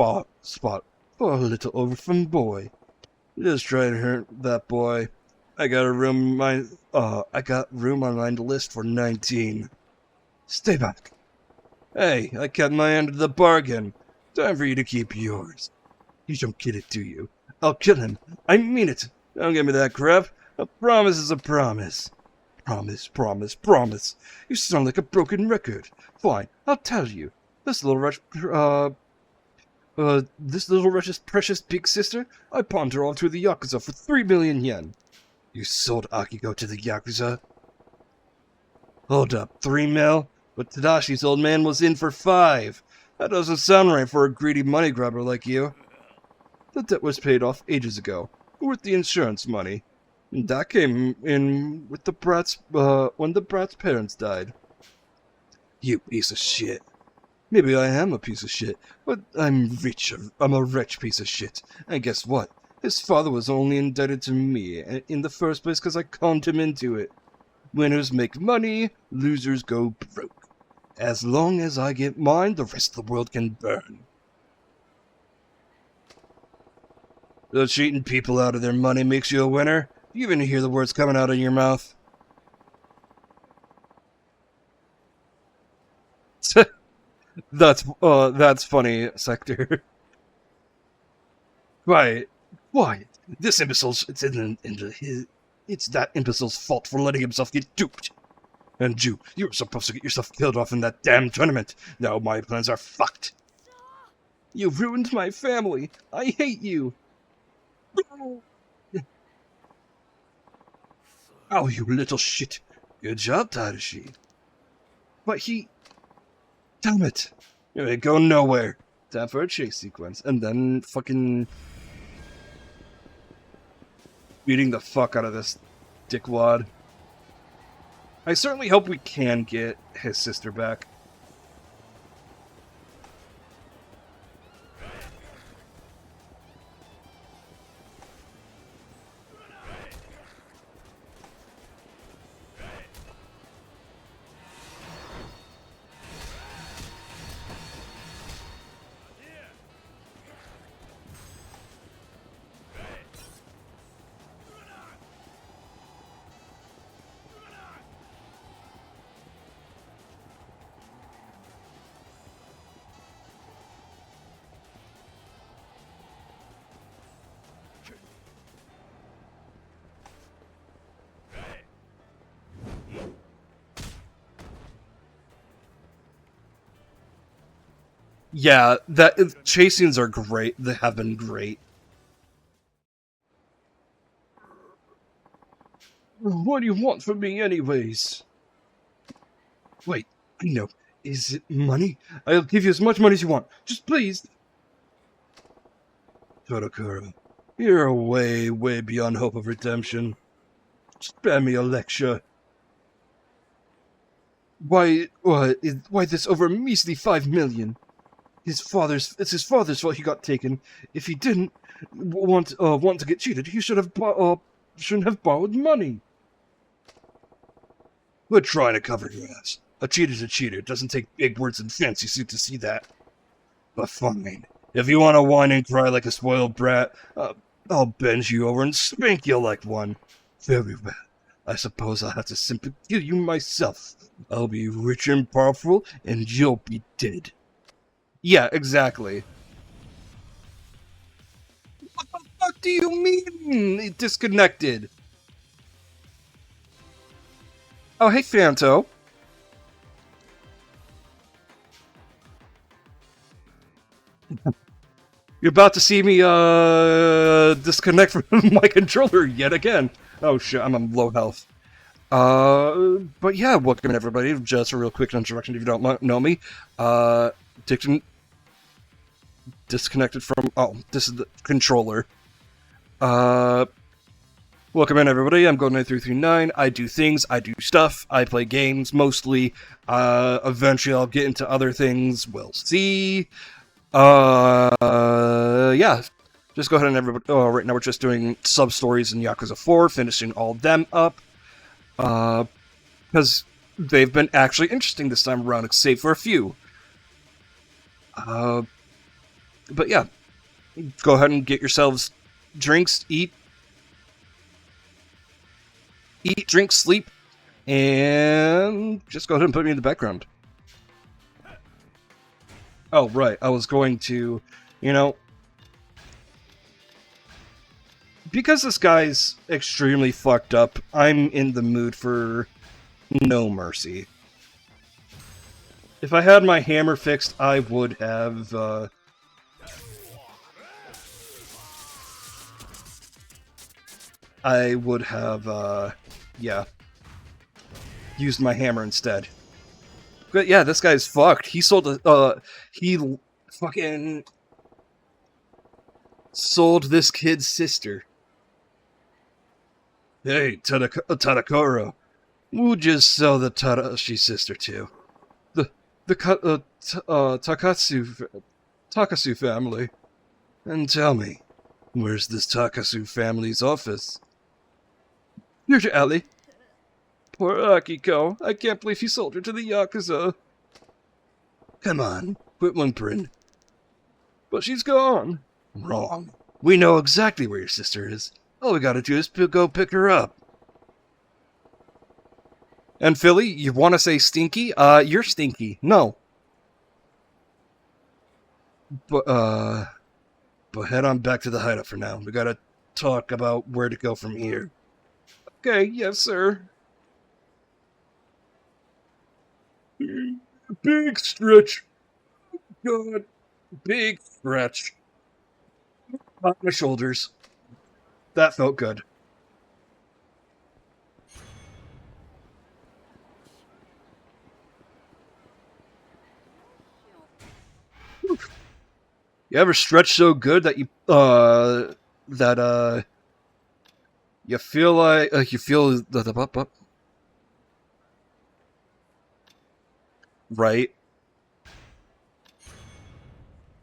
spot for a little orphan boy. Just try to hurt that boy. I got room on my list for 19. Stay back. Hey, I kept my end of the bargain. Time for you to keep yours. You don't get it, do you? I'll kill him. I mean it. Don't give me that crap. A promise is a promise. Promise, promise, promise. You sound like a broken record. Fine, I'll tell you. This little wretch's precious big sister, I pawned her off to the Yakuza for 3 million yen. You sold Akiko to the Yakuza? Hold up, 3 mil? But Tadashi's old man was in for 5. That doesn't sound right for a greedy money grabber like you. The debt was paid off ages ago, with the insurance money. And that came in with the brat's, when the brat's parents died. You piece of shit. Maybe I am a piece of shit, but I'm rich. I'm a rich piece of shit. And guess what? His father was only indebted to me in the first place because I conned him into it. Winners make money, losers go broke. As long as I get mine, the rest of the world can burn. So cheating people out of their money makes you a winner? You even hear the words coming out of your mouth. That's funny, Sector. Quiet. Quiet. This imbecile's, it's that imbecile's fault for letting himself get duped. And you were supposed to get yourself killed off in that damn tournament. Now my plans are fucked. You ruined my family. I hate you. Oh, you little shit. Good job, Tadashi. But damn it. You ain't going nowhere. Time for a chase sequence. And then fucking beating the fuck out of this dickwad. I certainly hope we can get his sister back. Yeah, chase scenes are great. They have been great. What do you want from me, anyways? Wait, I know. Is it money? I'll give you as much money as you want. Just please. Todokuro, you're way, way beyond hope of redemption. Spare me a lecture. Why this over a measly 5 million? It's his father's fault he got taken. If he didn't want to get cheated, he shouldn't have borrowed money. We're trying to cover your ass. A cheater's a cheater. It doesn't take big words and fancy suit to see that. But fine. If you want to whine and cry like a spoiled brat, I'll bend you over and spank you like one. Very well. I suppose I'll have to simply kill you myself. I'll be rich and powerful, and you'll be dead. Yeah, exactly. What the fuck do you mean? It disconnected. Oh, hey, Fanto. You're about to see me, disconnect from my controller yet again. Oh shit, I'm on low health. But yeah, welcome everybody. Just a real quick introduction if you don't know me. Disconnected from, this is the controller. Welcome in everybody, I'm Golden9339. I do things, I do stuff, I play games mostly. Eventually I'll get into other things, we'll see. Yeah. Just go ahead and everybody, right now we're just doing sub-stories in Yakuza 4, finishing all them up. Because they've been actually interesting this time around, save for a few. But yeah, go ahead and get yourselves drinks, eat, drink, sleep, and just go ahead and put me in the background. Oh, right, I was going to, because this guy's extremely fucked up, I'm in the mood for no mercy. If I had my hammer fixed, I would have, yeah, used my hammer instead. But yeah, this guy's fucked. He he fucking sold this kid's sister. Hey, Tadakoro, we'll just sell the Tadashi sister too. The Takasu family. And tell me, where's this Takasu family's office? Here's your alley. Poor Akiko. I can't believe he sold her to the Yakuza. Come on, quit whimpering. But she's gone. Wrong. We know exactly where your sister is. All we gotta do is go pick her up. And Philly, you want to say stinky? You're stinky. No. But head on back to the hideout for now. We gotta talk about where to go from here. Okay, yes, sir. Big stretch. God, big stretch. On my shoulders. That felt good. You ever stretch so good that you you feel like you feel the right?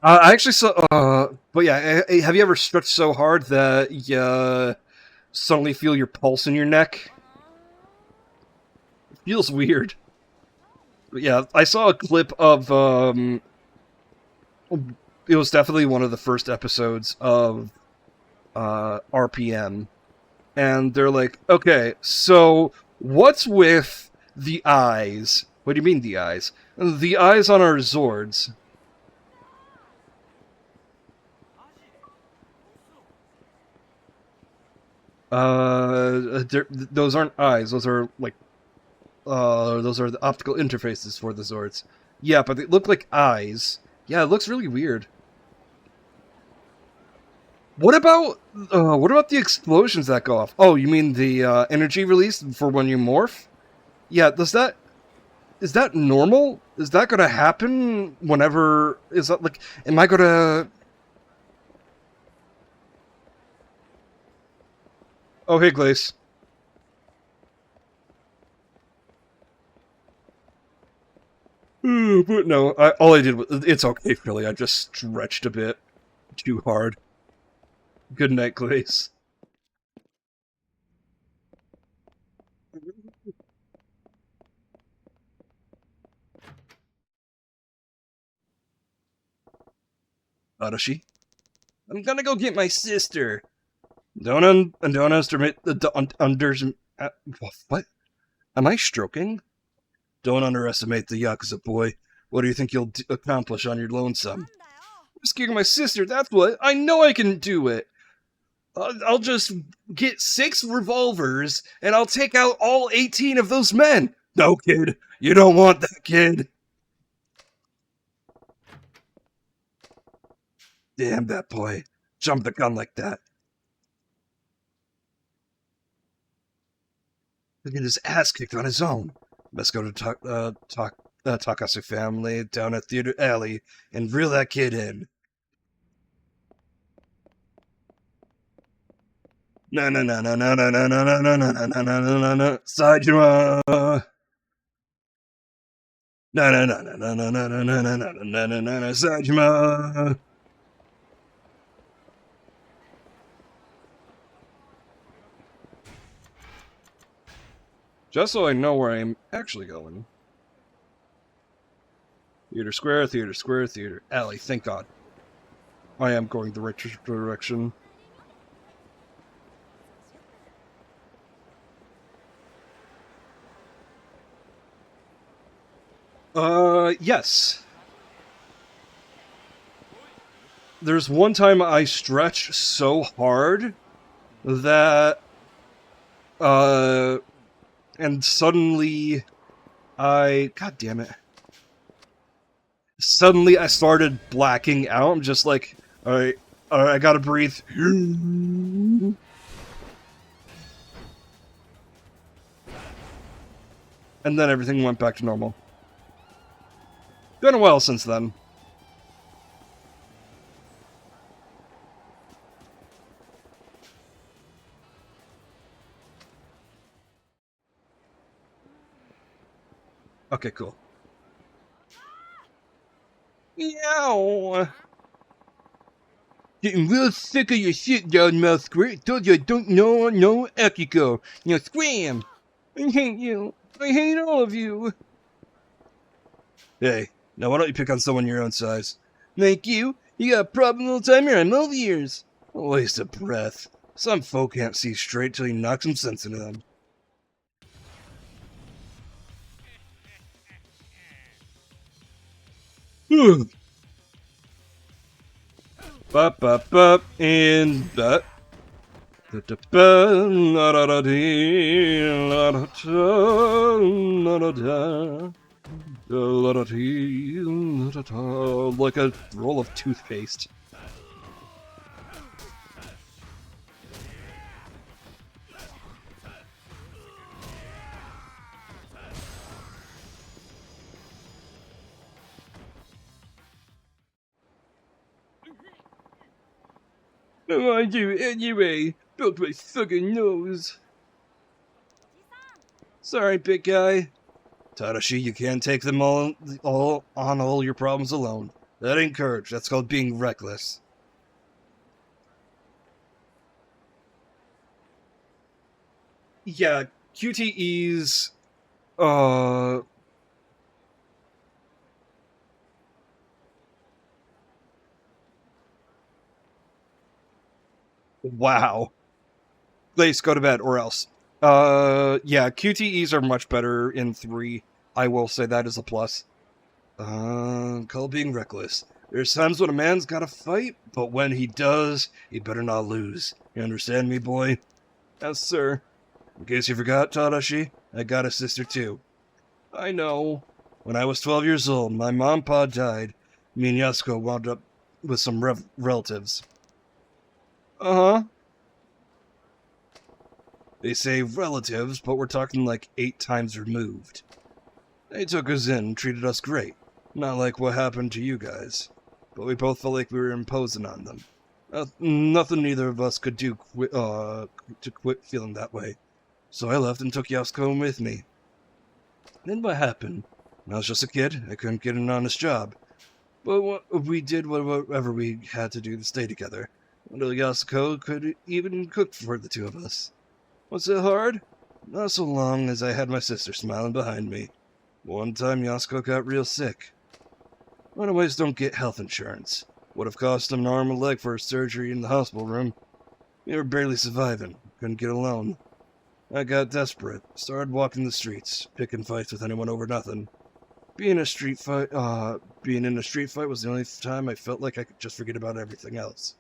I actually saw. But yeah, have you ever stretched so hard that you suddenly feel your pulse in your neck? It feels weird. But yeah, I saw a clip of. It was definitely one of the first episodes of RPM, and they're like, okay, so what's with the eyes? What do you mean the eyes? The eyes on our Zords. Those aren't eyes. Those are like, those are the optical interfaces for the Zords. Yeah, but they look like eyes. Yeah, it looks really weird. What about the explosions that go off? Oh, you mean the energy release for when you morph? Yeah, is that normal? Is that gonna happen whenever? Is that like? Am I gonna? Oh, hey, Glace. But no, all I did was it's okay, Philly. I just stretched a bit too hard. Good night, Glace. Adashi. I'm gonna go get my sister. Don't underestimate what? Am I stroking? Don't underestimate the Yakuza, boy. What do you think you'll accomplish on your lonesome? Rescuing my sister, that's what. I know I can do it. I'll just get 6 revolvers and I'll take out all 18 of those men. No, kid. You don't want that, kid. Damn that boy. Jump the gun like that. He'll get his ass kicked on his own. Best go to Takasu family down at Theater Alley and reel that kid in. No, no, no, no, no, no, no, no, no, no, no, no, no, no, no, no, Sajima. No, no, no, no, no, no, no, no, no, no, no, no, no, no, no, Sajima. Just so I know where I'm actually going. Theater Square, Theater Square, Theater Alley. Thank God. I am going the right direction. Yes. There's one time I stretched so hard that, and suddenly God damn it. Suddenly I started blacking out. I'm just like, alright, I gotta breathe. And then everything went back to normal. Been a while since then. Okay, cool. Meow. Getting real sick of your shit, loudmouth squirt. Told you I don't know no Akiko. Now scram! I hate you. I hate all of you. Hey, now why don't you pick on someone your own size? Thank you. You got a problem all the time here. I'm all ears. A waste of breath. Some folk can't see straight till you knock some sense into them. Bop, bop, bop, and that. Like a roll of toothpaste. What do I do anyway? Broke my fucking nose. Sorry, big guy. Tadashi, you can't take them all your problems alone. That ain't courage. That's called being reckless. Yeah, QTEs. Wow. Please go to bed, or else. Yeah, QTEs are much better in 3. I will say that is a plus. Call being reckless. There's times when a man's gotta fight, but when he does, he better not lose. You understand me, boy? Yes, sir. In case you forgot, Tadashi, I got a sister too. I know. When I was 12 years old, my mom and pa died. Me and Yasuko wound up with some relatives. Uh-huh. They say relatives, but we're talking like 8 times removed. They took us in and treated us great. Not like what happened to you guys. But we both felt like we were imposing on them. Nothing neither of us could do to quit feeling that way. So I left and took Yasuko with me. Then what happened? When I was just a kid, I couldn't get an honest job. But we did whatever we had to do to stay together. Until Yasuko could even cook for the two of us. Was it hard? Not so long as I had my sister smiling behind me. One time Yasuko got real sick. Runaways don't get health insurance. Would have cost him an arm and leg for a surgery in the hospital room. We were barely surviving. Couldn't get a loan. I got desperate. Started walking the streets, picking fights with anyone over nothing. Being in a street fight was the only time I felt like I could just forget about everything else.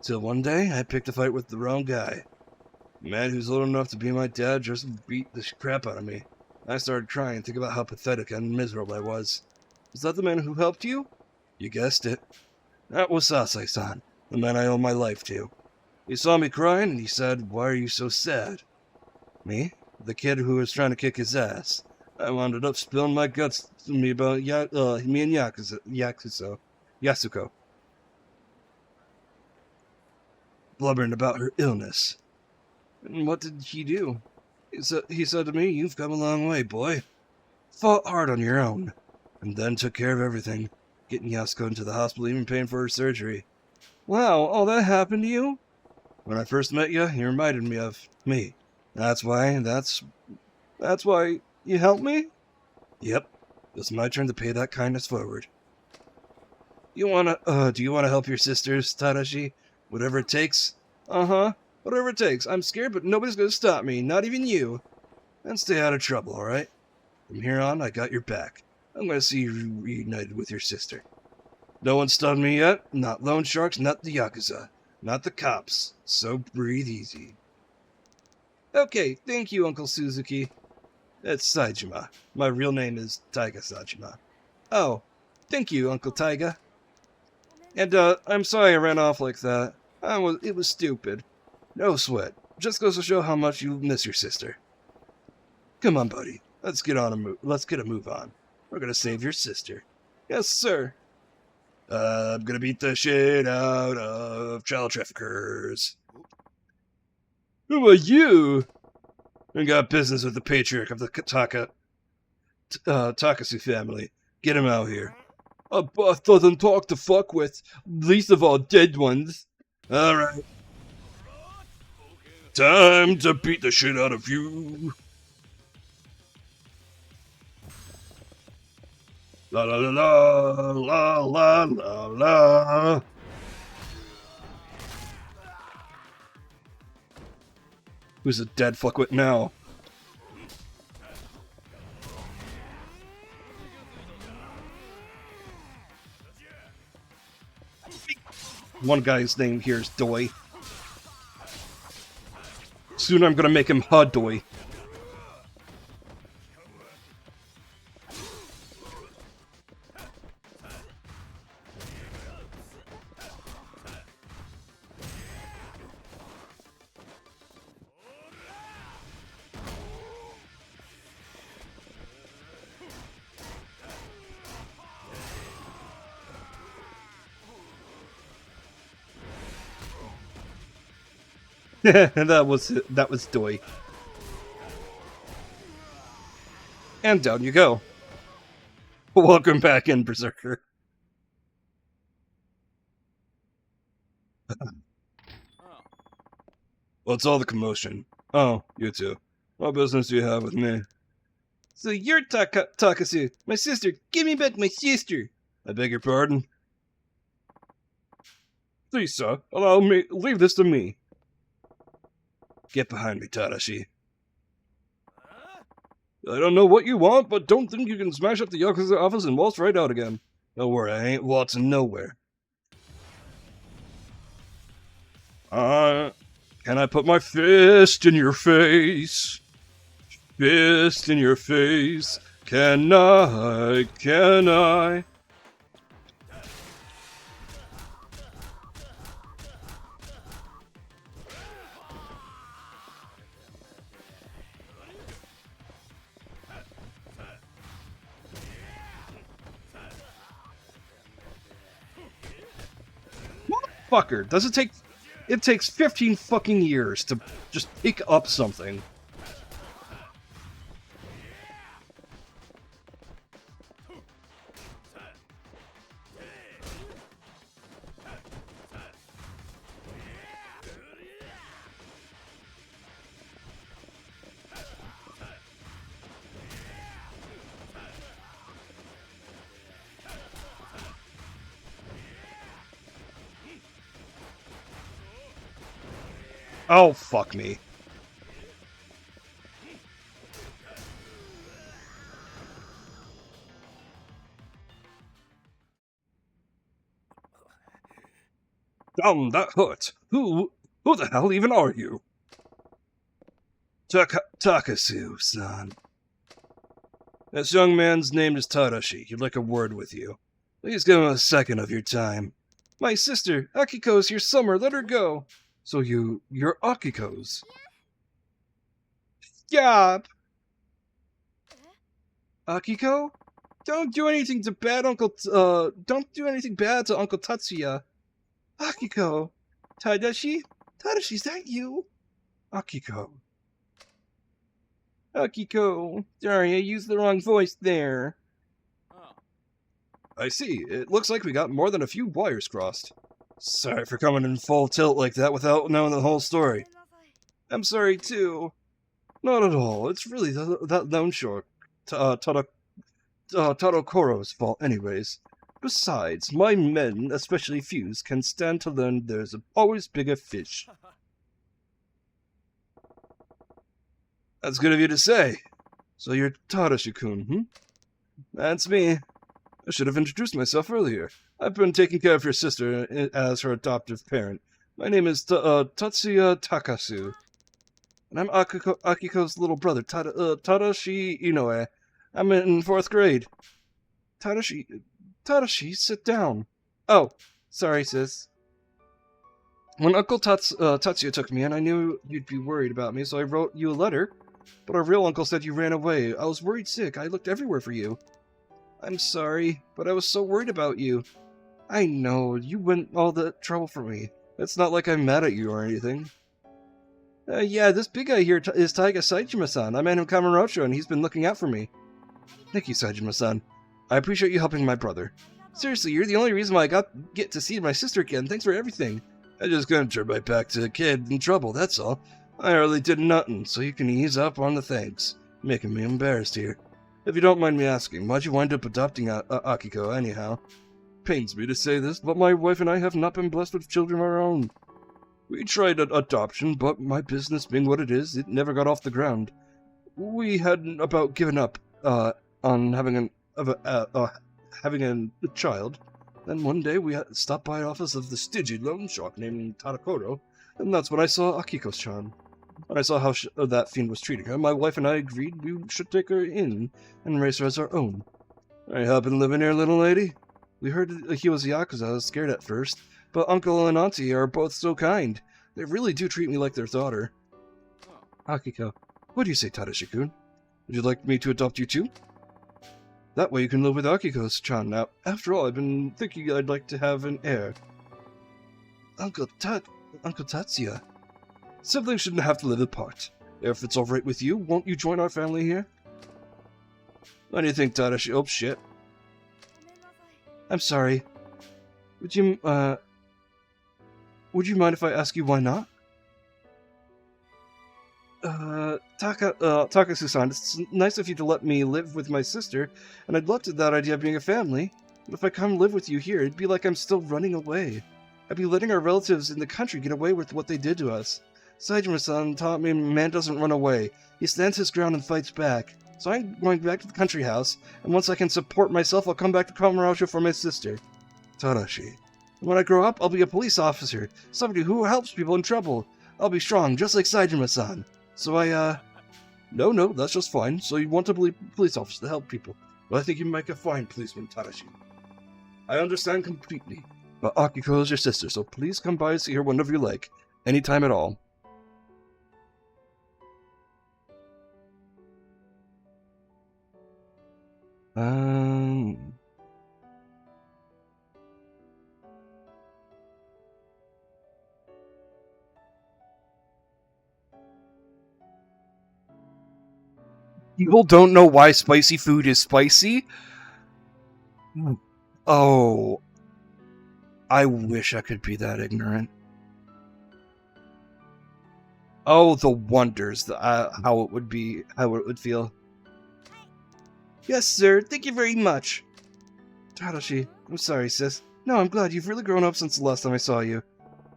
Till one day, I picked a fight with the wrong guy. A man who's old enough to be my dad just beat the crap out of me. I started crying, thinking about how pathetic and miserable I was. Was that the man who helped you? You guessed it. That was Sasai-san, the man I owe my life to. He saw me crying and he said, "Why are you so sad?" Me? The kid who was trying to kick his ass. I wound up spilling my guts to me about me and Yasuko. Blubbering about her illness. And what did he do? He said to me, "You've come a long way, boy. Fought hard on your own." And then took care of everything. Getting Yasuko into the hospital, even paying for her surgery. Wow, all that happened to you? When I first met you, you reminded me of me. That's why you helped me? Yep. It's my turn to pay that kindness forward. Do you wanna help your sisters, Tadashi? Whatever it takes? Uh-huh. Whatever it takes. I'm scared, but nobody's gonna stop me, not even you. And stay out of trouble, alright? From here on, I got your back. I'm gonna see you reunited with your sister. No one stunned me yet. Not loan sharks, not the Yakuza. Not the cops. So breathe easy. Okay, thank you, Uncle Suzuki. That's Saejima. My real name is Taiga Saejima. Oh, thank you, Uncle Taiga. And, I'm sorry I ran off like that. It was stupid. No sweat. Just goes to show how much you miss your sister. Come on, buddy. Let's get a move on. We're gonna save your sister. Yes, sir. I'm gonna beat the shit out of child traffickers. Who are you? I got business with the patriarch of the Takasu family. Get him out here. A boss doesn't talk to fuck with, least of all dead ones. Alright. Time to beat the shit out of you. La la la la la la la la. Who's a dead fuckwit now? One guy's name here is Doi. Soon I'm gonna make him Doi. That was Doi. And down you go. Welcome back in, Berserker. What's all the commotion? Oh, you two. What business do you have with me? So you're Takasu, my sister. Give me back my sister. I beg your pardon? Please, sir, allow me. Leave this to me. Get behind me, Tadashi. I don't know what you want, but don't think you can smash up the Yakuza office and waltz right out again. Don't worry, I ain't waltzing nowhere. Can I put my fist in your face? Fist in your face. Can I? Can I? Motherfucker, does it take... It takes 15 fucking years to just pick up something. Oh, fuck me. That hurt. Who the hell even are you? Takasu-san. This young man's name is Tadashi. He'd like a word with you. Please give him a second of your time. My sister, Akiko's here somewhere. Let her go. So you're Akiko's. Stop! Akiko? Don't do anything bad to Uncle Tatsuya. Akiko! Tadashi? Tadashi, is that you? Akiko. Akiko. Sorry, I used the wrong voice there. I see. It looks like we got more than a few wires crossed. Sorry for coming in full tilt like that without knowing the whole story. I'm sorry, too. Not at all. It's really that loan shark, Tadokoro's fault anyways. Besides, my men, especially Fuse, can stand to learn there's always bigger fish. That's good of you to say. So you're Tadashi-kun, hmm? That's me. I should have introduced myself earlier. I've been taking care of your sister as her adoptive parent. My name is Tatsuya Takasu. And I'm Akiko's little brother, Tadashi Inoue. I'm in 4th grade. Tadashi, sit down. Oh, sorry, sis. When Uncle Tatsuya took me in, I knew you'd be worried about me, so I wrote you a letter. But our real uncle said you ran away. I was worried sick. I looked everywhere for you. I'm sorry, but I was so worried about you. I know, you went all the trouble for me. It's not like I'm mad at you or anything. Yeah, this big guy here is Taiga Saejima-san. I met him Kamurocho, and he's been looking out for me. Thank you, Saejima-san. I appreciate you helping my brother. Seriously, you're the only reason why I get to see my sister again. Thanks for everything. I just couldn't turn my back to a kid in trouble, that's all. I hardly did nothing, so you can ease up on the thanks. Making me embarrassed here. If you don't mind me asking, why'd you wind up adopting Akiko, anyhow? Pains me to say this, but my wife and I have not been blessed with children of our own. We tried adoption, but my business being what it is, it never got off the ground. We had about given up on having a child. Then one day we stopped by the office of this digit loan shark named Tadakoro, and that's when I saw Akiko-chan. When I saw how that fiend was treating her, my wife and I agreed we should take her in and raise her as our own. Are you helping live in here, little lady? We heard he was a Yakuza. I was scared at first, but Uncle and Auntie are both so kind. They really do treat me like their daughter. Akiko, what do you say, Tadashi-kun? Would you like me to adopt you too? That way you can live with Akiko-chan now. After all, I've been thinking I'd like to have an heir. Uncle Tatsuya. Siblings shouldn't have to live apart. If it's alright with you, won't you join our family here? What do you think, Tadashi? Oh, shit. I'm sorry. Would you mind if I ask you why not? Takasu-san, it's nice of you to let me live with my sister, and I'd love to that idea of being a family. But if I come live with you here, it'd be like I'm still running away. I'd be letting our relatives in the country get away with what they did to us. Saejima-san taught me man doesn't run away. He stands his ground and fights back. So I'm going back to the country house, and once I can support myself, I'll come back to Kamurocho for my sister. Tadashi. When I grow up, I'll be a police officer, somebody who helps people in trouble. I'll be strong, just like Saejima-san. So No, that's just fine. So you want to be a police officer to help people. Well, I think you make a fine policeman, Tadashi. I understand completely. But Akiko is your sister, so please come by and see her whenever you like. Anytime at all. People don't know why spicy food is spicy? Oh. I wish I could be that ignorant. Oh, the wonders, how it would feel. Yes, sir. Thank you very much. Tadashi, I'm sorry, sis. No, I'm glad you've really grown up since the last time I saw you.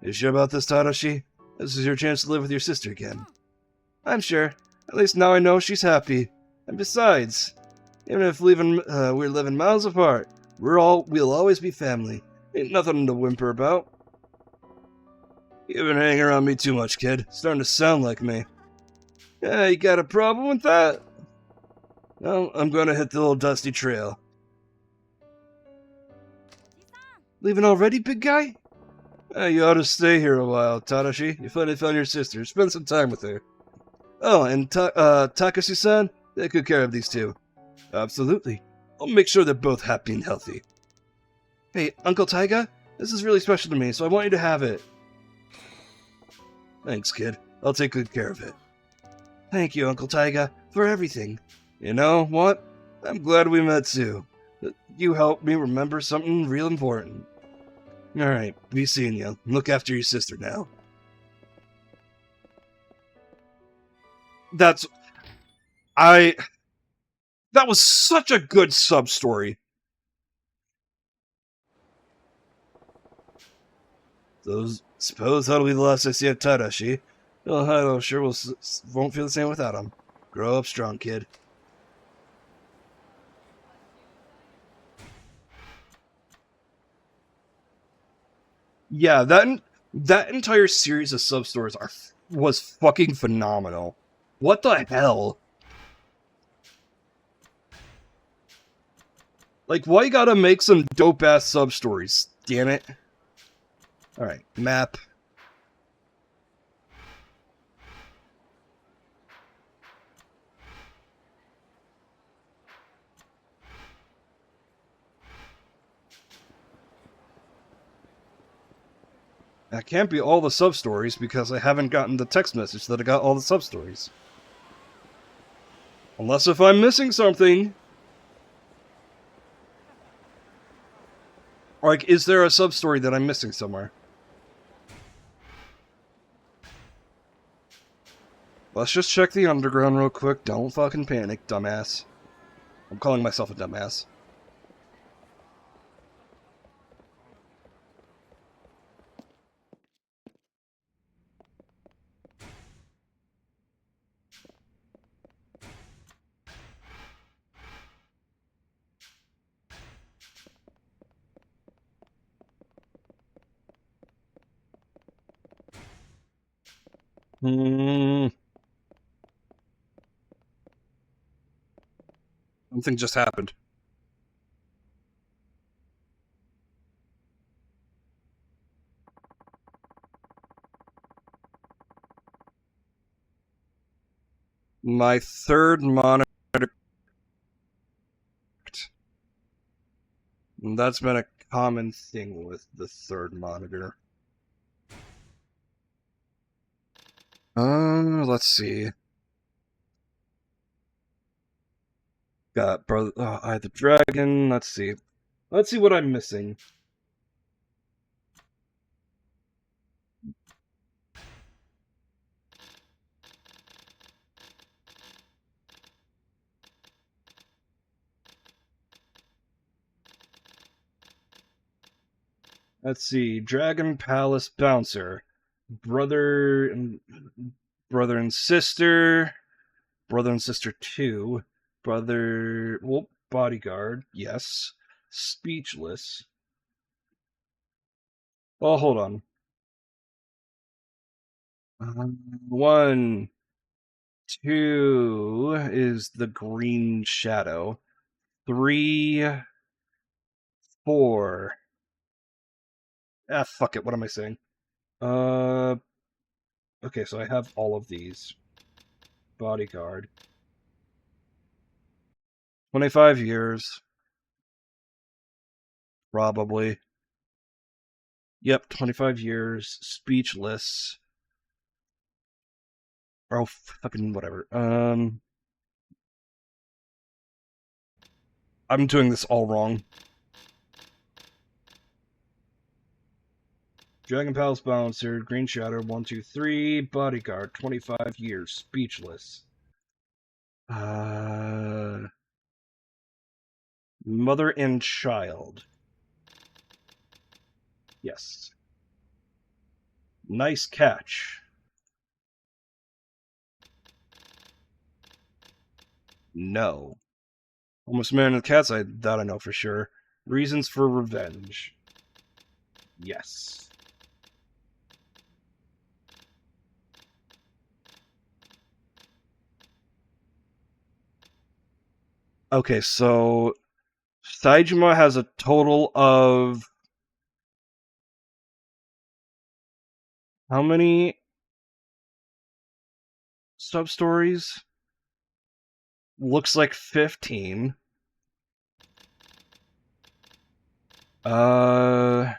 You sure about this, Tadashi? This is your chance to live with your sister again. I'm sure. At least now I know she's happy. And besides, even if we're living miles apart, we'll always be family. Ain't nothing to whimper about. You've been hanging around me too much, kid. Starting to sound like me. Yeah, you got a problem with that? Well, I'm gonna hit the little dusty trail. Leaving already, big guy? You ought to stay here a while, Tadashi. You finally found your sister. Spend some time with her. Oh, and Takashi-san, take good care of these two. Absolutely. I'll make sure they're both happy and healthy. Hey, Uncle Taiga, this is really special to me, so I want you to have it. Thanks, kid. I'll take good care of it. Thank you, Uncle Taiga, for everything. You know what? I'm glad we met too. You helped me remember something real important. Alright, be seeing you. Look after your sister now. That was such a good sub-story. Suppose that'll be the last I see of Tadashi. Well, I'm sure won't feel the same without him. Grow up strong, kid. Yeah, that entire series of sub-stories was fucking phenomenal. What the hell? Like, why you gotta make some dope-ass sub-stories? Damn it. Alright, map. That can't be all the sub-stories because I haven't gotten the text message that I got all the sub-stories. Unless if I'm missing something. Like, is there a sub-story that I'm missing somewhere? Let's just check the underground real quick. Don't fucking panic, dumbass. I'm calling myself a dumbass. Something just happened. My third monitor. That's been a common thing with the third monitor. Let's see. Got brother. Eye of the Dragon. Let's see. Let's see what I'm missing. Let's see. Dragon Palace Bouncer. Brother and sister. Brother and Sister 2. Bodyguard. Yes. Speechless. Oh, hold on. 1, 2 is the Green Shadow. 3, 4. Fuck it. What am I saying? Okay, so I have all of these. Bodyguard. 25 years. Probably. Yep, 25 years. Speechless. Oh, fucking whatever. I'm doing this all wrong. Dragon Palace Bouncer, Green Shadow, 1, 2, 3, Bodyguard, 25 years, Speechless. Mother and Child. Yes. Nice catch. No. Almost Man and the Cat's Eye, that I know for sure. Reasons for Revenge. Yes. Okay, so Saejima has a total of how many substories? Looks like 15. The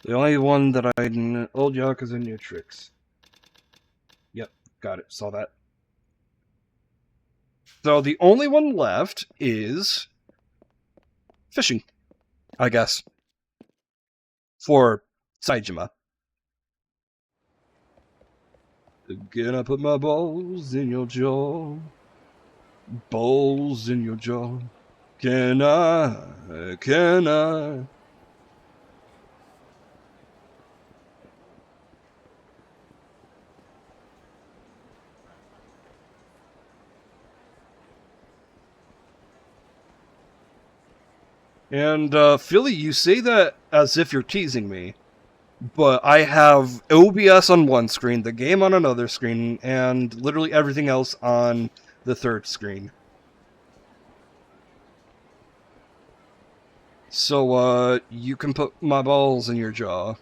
only one that Old Yakuza New Tricks. Yep, got it. Saw that. So the only one left is fishing, I guess, for Saejima. Again, I put my balls in your jaw. Balls in your jaw. Can I? Can I? And, Philly, you say that as if you're teasing me, but I have OBS on one screen, the game on another screen, and literally everything else on the third screen. So, you can put my balls in your jaw.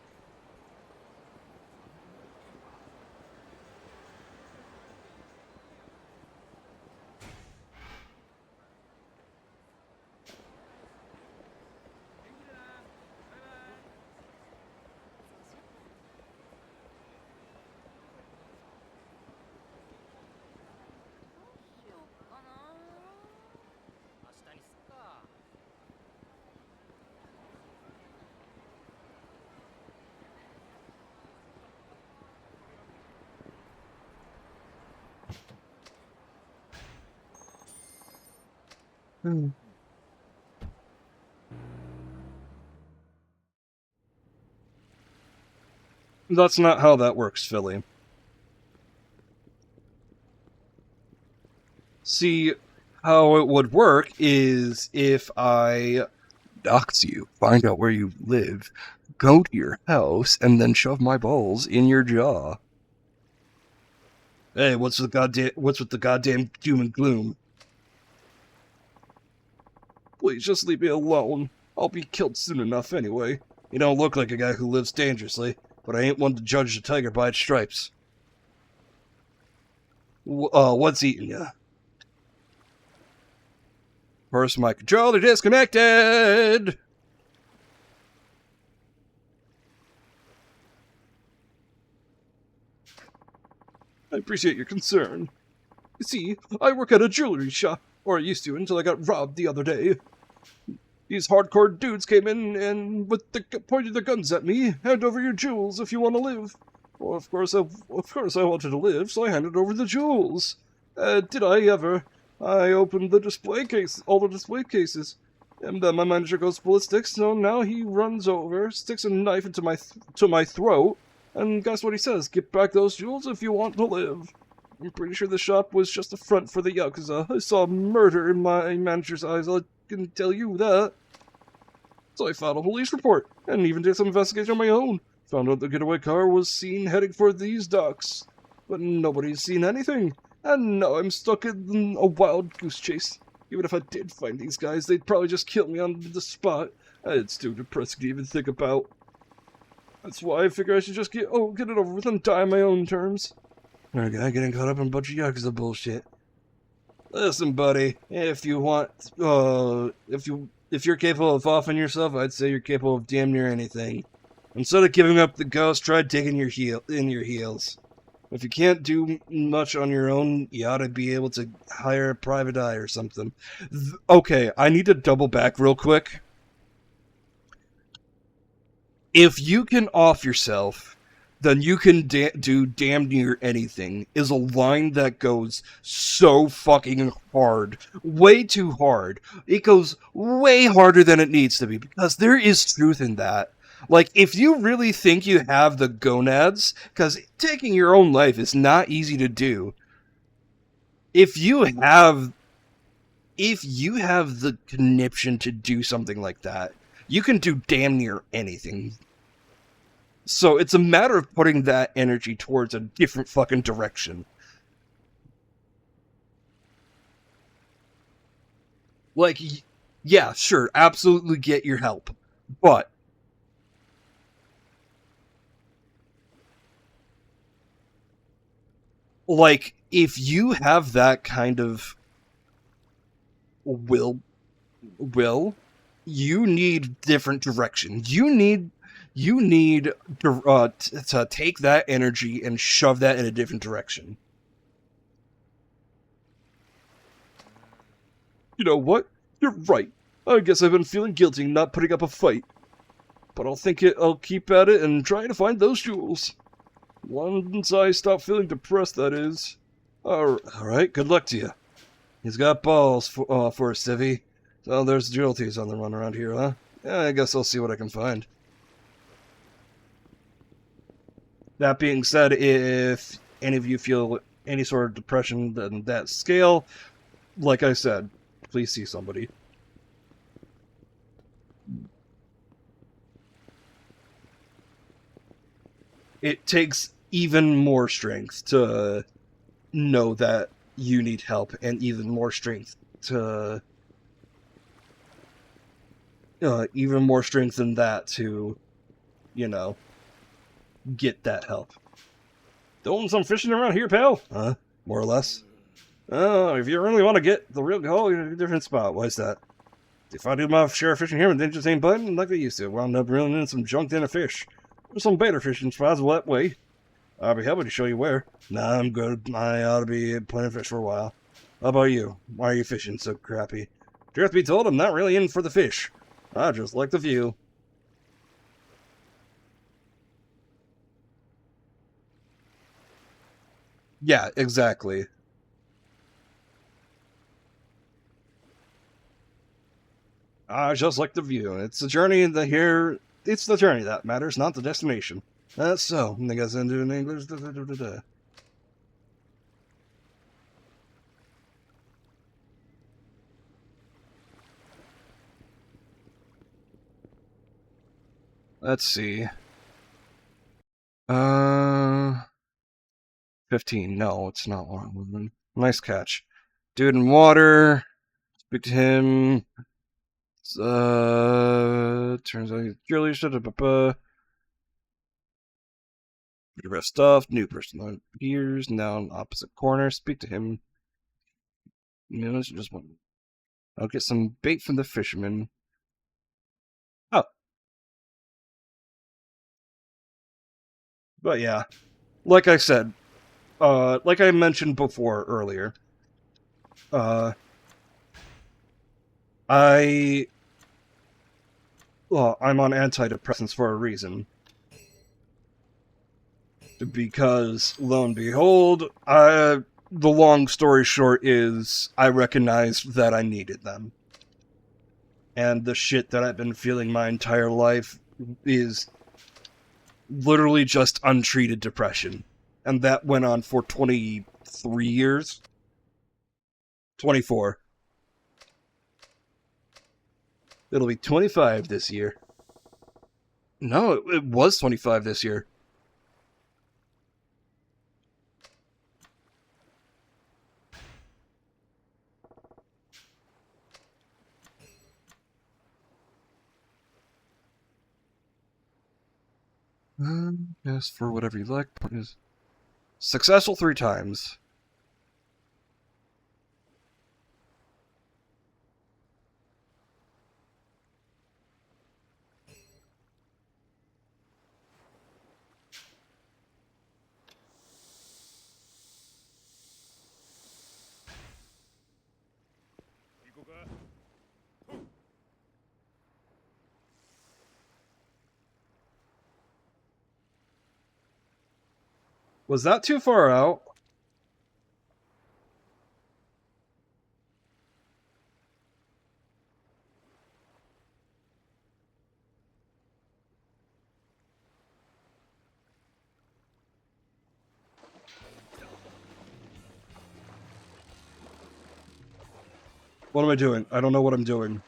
That's not how that works, Philly. See, how it would work is if I dox you, find out where you live, go to your house, and then shove my balls in your jaw. Hey, what's with the goddamn doom and gloom? Please just leave me alone. I'll be killed soon enough anyway. You don't look like a guy who lives dangerously, but I ain't one to judge a tiger by its stripes. What's eating ya? First, my controller disconnected! I appreciate your concern. You see, I work at a jewelry shop, or I used to until I got robbed the other day. These hardcore dudes came in and pointed their guns at me. Hand over your jewels if you want to live. Well, of course I wanted to live, so I handed over the jewels. Did I ever? I opened all the display cases, and then my manager goes ballistic. So now he runs over, sticks a knife into my throat, and guess what he says? Get back those jewels if you want to live. I'm pretty sure the shop was just a front for the Yakuza. I saw murder in my manager's eyes, I can tell you that. So I filed a police report, and even did some investigation on my own. Found out the getaway car was seen heading for these docks. But nobody's seen anything, and now I'm stuck in a wild goose chase. Even if I did find these guys, they'd probably just kill me on the spot. It's too depressing to even think about. That's why I figure I should just get it over with and die on my own terms. Our guy getting caught up in a bunch of Yakuza bullshit. Listen, buddy, if you're capable of offing yourself, I'd say you're capable of damn near anything. Instead of giving up the ghost, try digging your heels. If you can't do much on your own, you ought to be able to hire a private eye or something. Okay, I need to double back real quick. If you can off yourself, then you can do damn near anything, is a line that goes so fucking hard. Way too hard. It goes way harder than it needs to be, because there is truth in that. Like, if you really think you have the gonads, because taking your own life is not easy to do, if you have the conniption to do something like that, you can do damn near anything. So it's a matter of putting that energy towards a different fucking direction. Like, yeah, sure, absolutely get your help. But like, if you have that kind of will, you need different direction. You need to take that energy and shove that in a different direction. You know what? You're right. I guess I've been feeling guilty not putting up a fight. But I'll keep at it and try to find those jewels. Once I stop feeling depressed, that is. Alright, good luck to you. He's got balls for a civvy. So there's jewel thieves on the run around here, huh? Yeah, I guess I'll see what I can find. That being said, if any of you feel any sort of depression on that scale, like I said, please see somebody. It takes even more strength to know that you need help, and even more strength to even more strength than that to, you know, get that help. Doing some fishing around here, pal? More or less. Oh, if you really want to get the real goal, you're in a different spot. Why's that? If I do my share of fishing here, and they just ain't biting like they used to, wound up reeling in some junk dinner fish. There's some better fishing spots that way. I'll be happy to show you where. Nah, I'm good. I ought to be plenty of fish for a while. How about you? Why are you fishing so crappy? Truth be told, I'm not really in for the fish. I just like the view. Yeah, exactly. I just like the view. It's the journey It's the journey that matters, not the destination. That's so. I guess I'm doing English. Let's see. Uh, 15. No, it's not one. Nice catch. Dude in water. Speak to him. Turns out he's purely rest stuff. New person on gears. Now in opposite corner. Speak to him. No, just one. I'll get some bait from the fisherman. Oh. But yeah. Like I said, like I mentioned before earlier, uh, I, well, I'm on antidepressants for a reason. Because, lo and behold, the long story short is I recognized that I needed them. And the shit that I've been feeling my entire life is literally just untreated depression. And that went on for 23 years. 24. It'll be 25 this year. No, it was 25 this year. Yes, for whatever you like. Successful 3 times. Was that too far out? What am I doing? I don't know what I'm doing.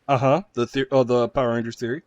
Uh-huh. The Power Rangers theory.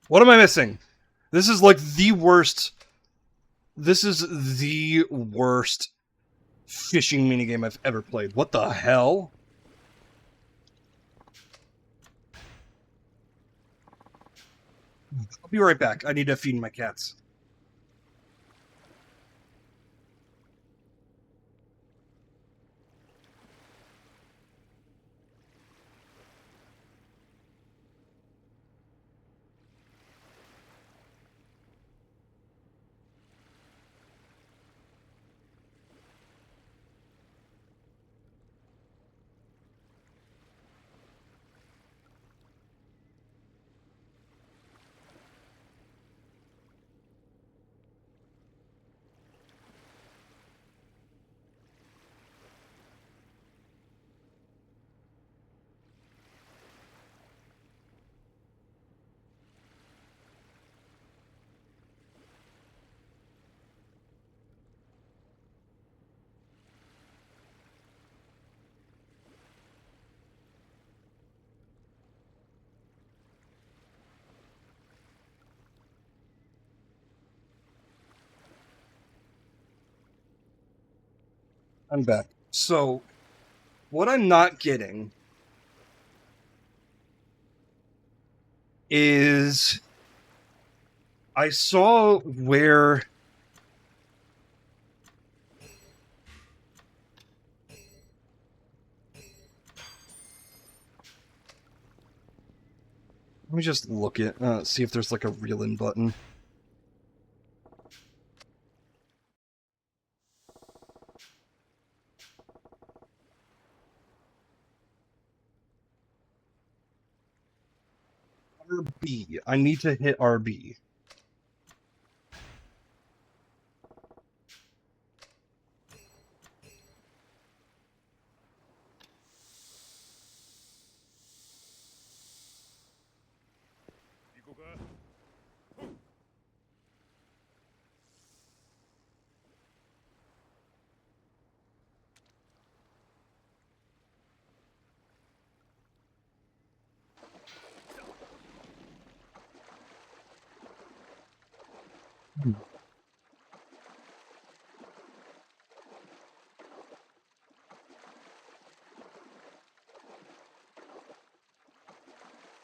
What am I missing? This is like the worst. This is the worst fishing minigame I've ever played. What the hell? I'll be right back. I need to feed my cats. I'm back. So, what I'm not getting is I saw where let me just look at see if there's like a reel in button. RB. I need to hit RB.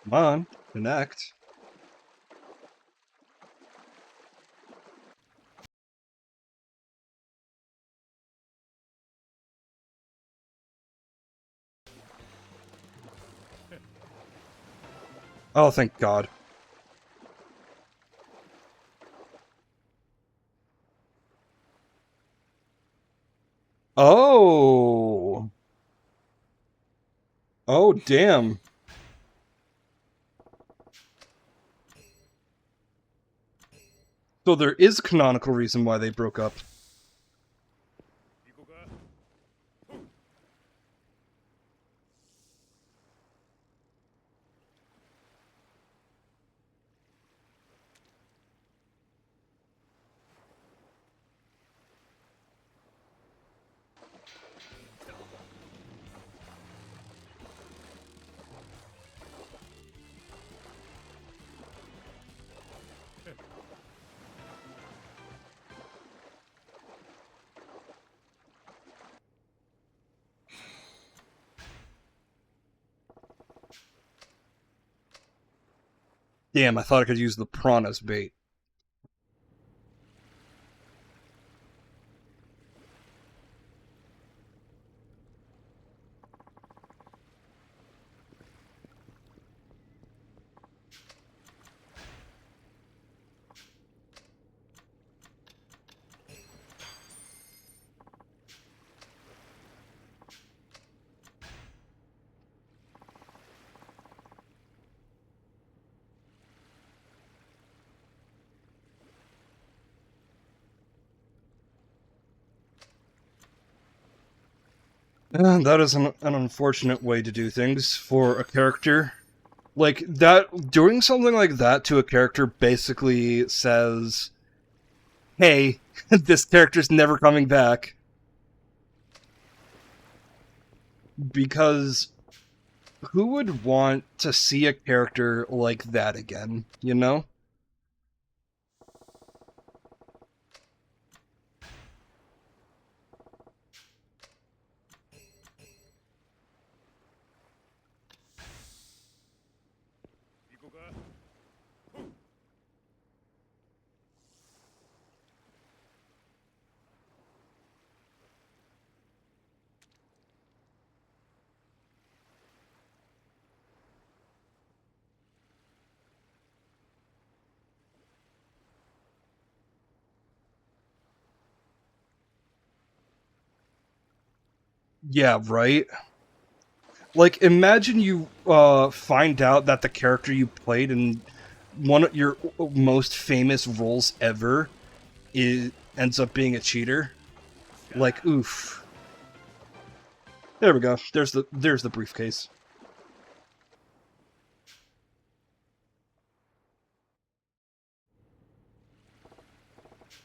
Come on, connect. Oh, thank God. Oh. Oh, damn. So there is canonical reason why they broke up. Damn, I thought I could use the prawn as bait. That is an unfortunate way to do things for a character. Like, that, doing something like that to a character basically says, hey, this character's never coming back. Because Who would want to see a character like that again, you know? Yeah, right? Like, imagine you find out that the character you played in one of your most famous roles ever ends up being a cheater. Like, oof. There we go. There's the briefcase.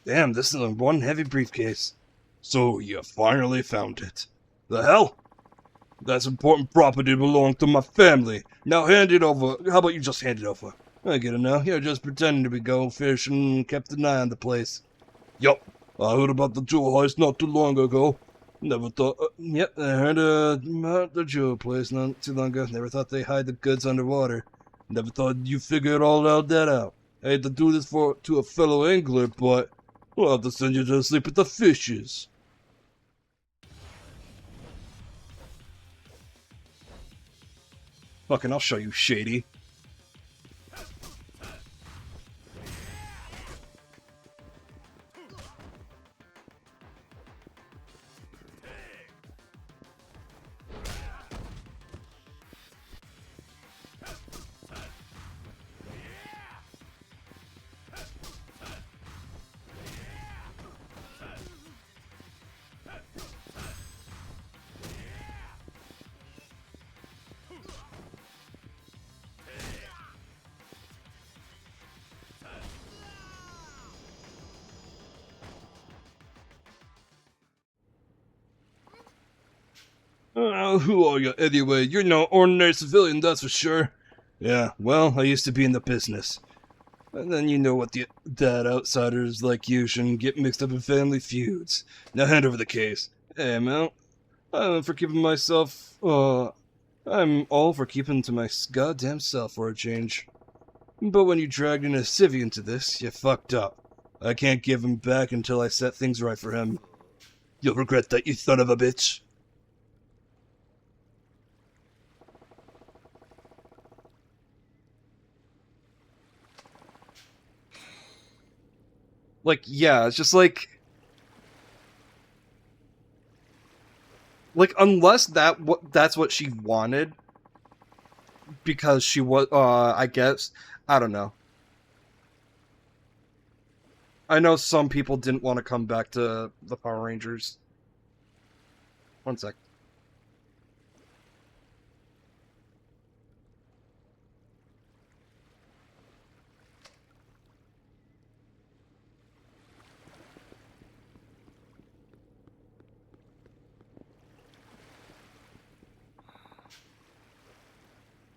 Damn, this is a one heavy briefcase. So you finally found it. The hell? That's important property belonged to my family. Now hand it over. How about you just hand it over? I get it now. You're just pretending to be goldfish and kept an eye on the place. Yup. I heard about the jewel heist not too long ago. Never thought. Yep, I heard about the jewel place not too long ago. Never thought they hide the goods underwater. Never thought you figured all that out. I hate to do this to a fellow angler, but we'll have to send you to sleep with the fishes. Fucking, I'll show you, Shady. Who are you anyway? You're no ordinary civilian, that's for sure. Yeah, well, I used to be in the business. And then you know what that outsiders like you shouldn't get mixed up in family feuds. Now hand over the case. Hey, Mel. I'm for keeping myself, I'm all for keeping to my goddamn self for a change. But when you dragged in a civvy into this, you fucked up. I can't give him back until I set things right for him. You'll regret that, you son of a bitch. Like, yeah, it's just like unless that's what she wanted, because she was, I guess, I don't know. I know some people didn't want to come back to the Power Rangers. One sec.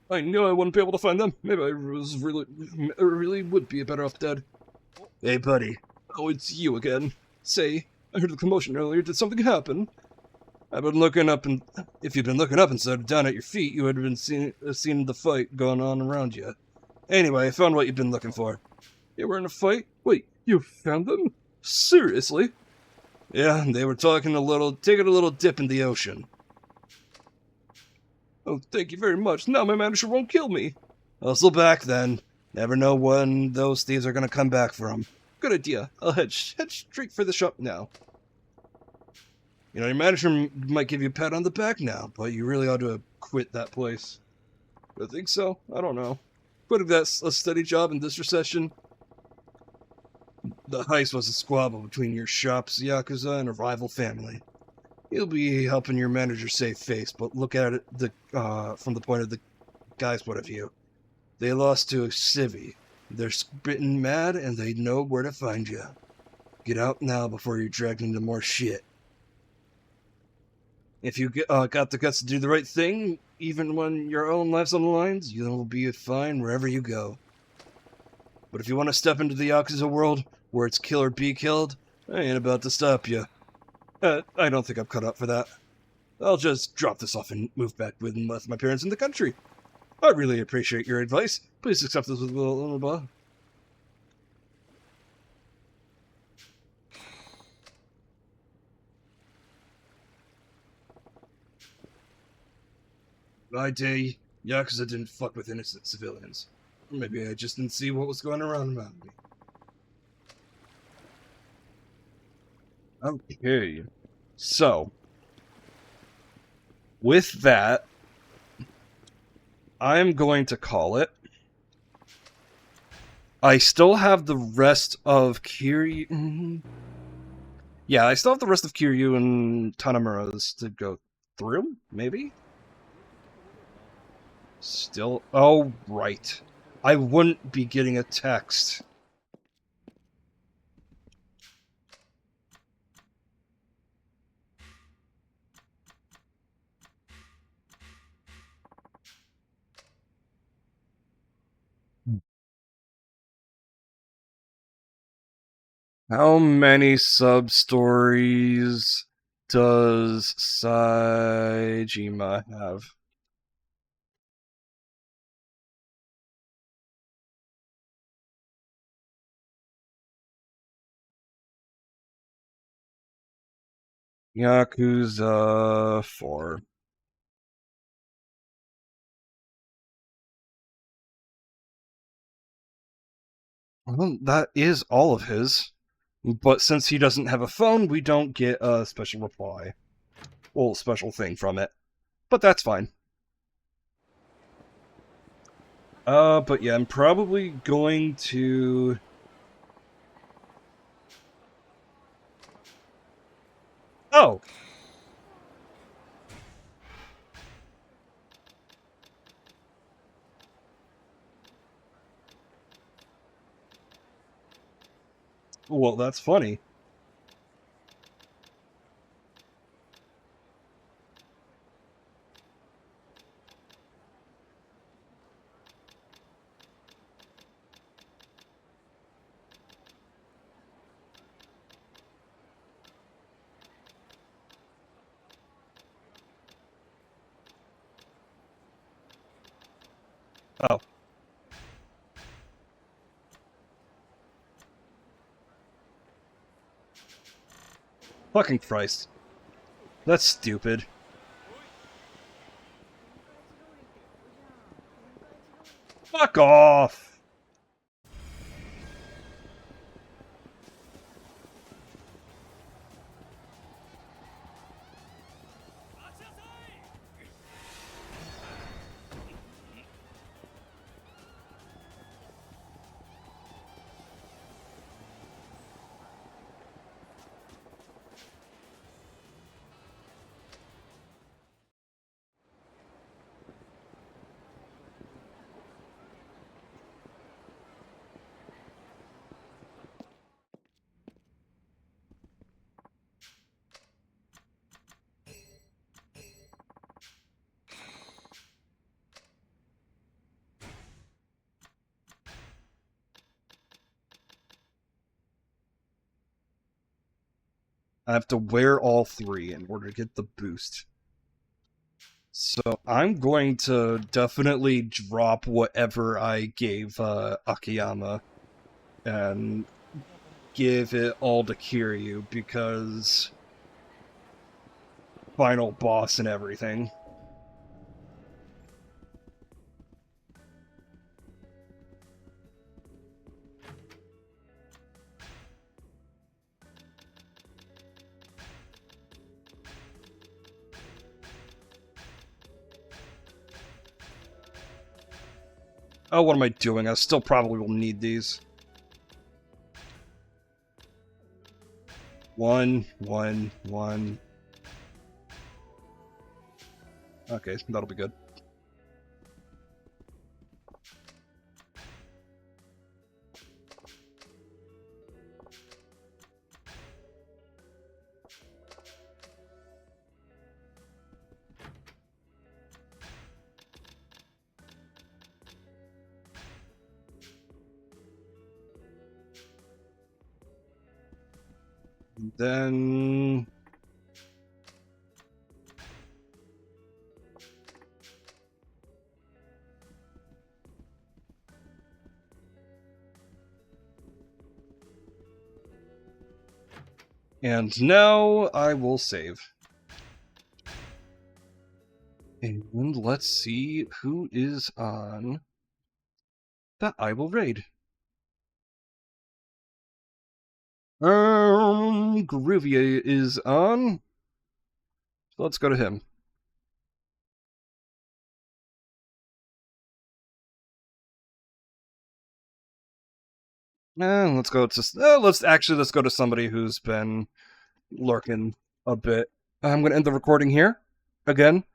I knew I wouldn't be able to find them. Maybe I really would be better off dead. Hey, buddy. Oh, it's you again. Say, I heard a commotion earlier. Did something happen? I've been looking up, and if you'd been looking up instead of down at your feet, you would have been seen the fight going on around you. Anyway, I found what you've been looking for. You were in a fight? Wait, you found them? Seriously? Yeah, they were taking a little dip in the ocean. Oh, thank you very much. Now my manager won't kill me. Hustle back, then. Never know when those thieves are gonna come back from. Good idea. I'll head straight for the shop now. You know, your manager might give you a pat on the back now, but you really ought to have quit that place. I think so. I don't know. Quitting that's a steady job in this recession. The heist was a squabble between your shop's Yakuza and a rival family. You'll be helping your manager save face, but look at it from the point of the guy's point of view. They lost to a civvy. They're spitting mad, and they know where to find you. Get out now before you're dragged into more shit. If you got the guts to do the right thing, even when your own life's on the lines, you'll be fine wherever you go. But if you want to step into the Yakuza world, where it's kill or be killed, I ain't about to stop you. I don't think I'm cut up for that. I'll just drop this off and move back with my parents in the country. I really appreciate your advice. Please accept this with a little blah. My day, Yakuza didn't fuck with innocent civilians. Maybe I just didn't see what was going around me. Okay. So, with that, I'm going to call it. I still have the rest of Kiryu. Yeah, I still have the rest of Kiryu and Tanamura's to go through, maybe? Still. Oh, right. I wouldn't be getting a text. How many sub-stories does Saejima have? Yakuza 4. Well, that is all of his. But since he doesn't have a phone, we don't get a special reply. Well, special thing from it. But that's fine. But yeah, I'm probably going to... Oh! Well, that's funny. Oh. Fucking Christ. That's stupid. Fuck off! I have to wear all three in order to get the boost. So I'm going to definitely drop whatever I gave Akiyama and give it all to Kiryu because final boss and everything. Oh, what am I doing? I still probably will need these. 1, 1, 1. Okay, that'll be good. Then... And now I will save. And let's see who is on that I will raid. Groovia is on. So let's go to him. Let's go to let's go to somebody who's been lurking a bit. I'm gonna end the recording here again,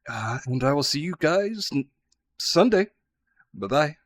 and I will see you guys Sunday. Bye bye.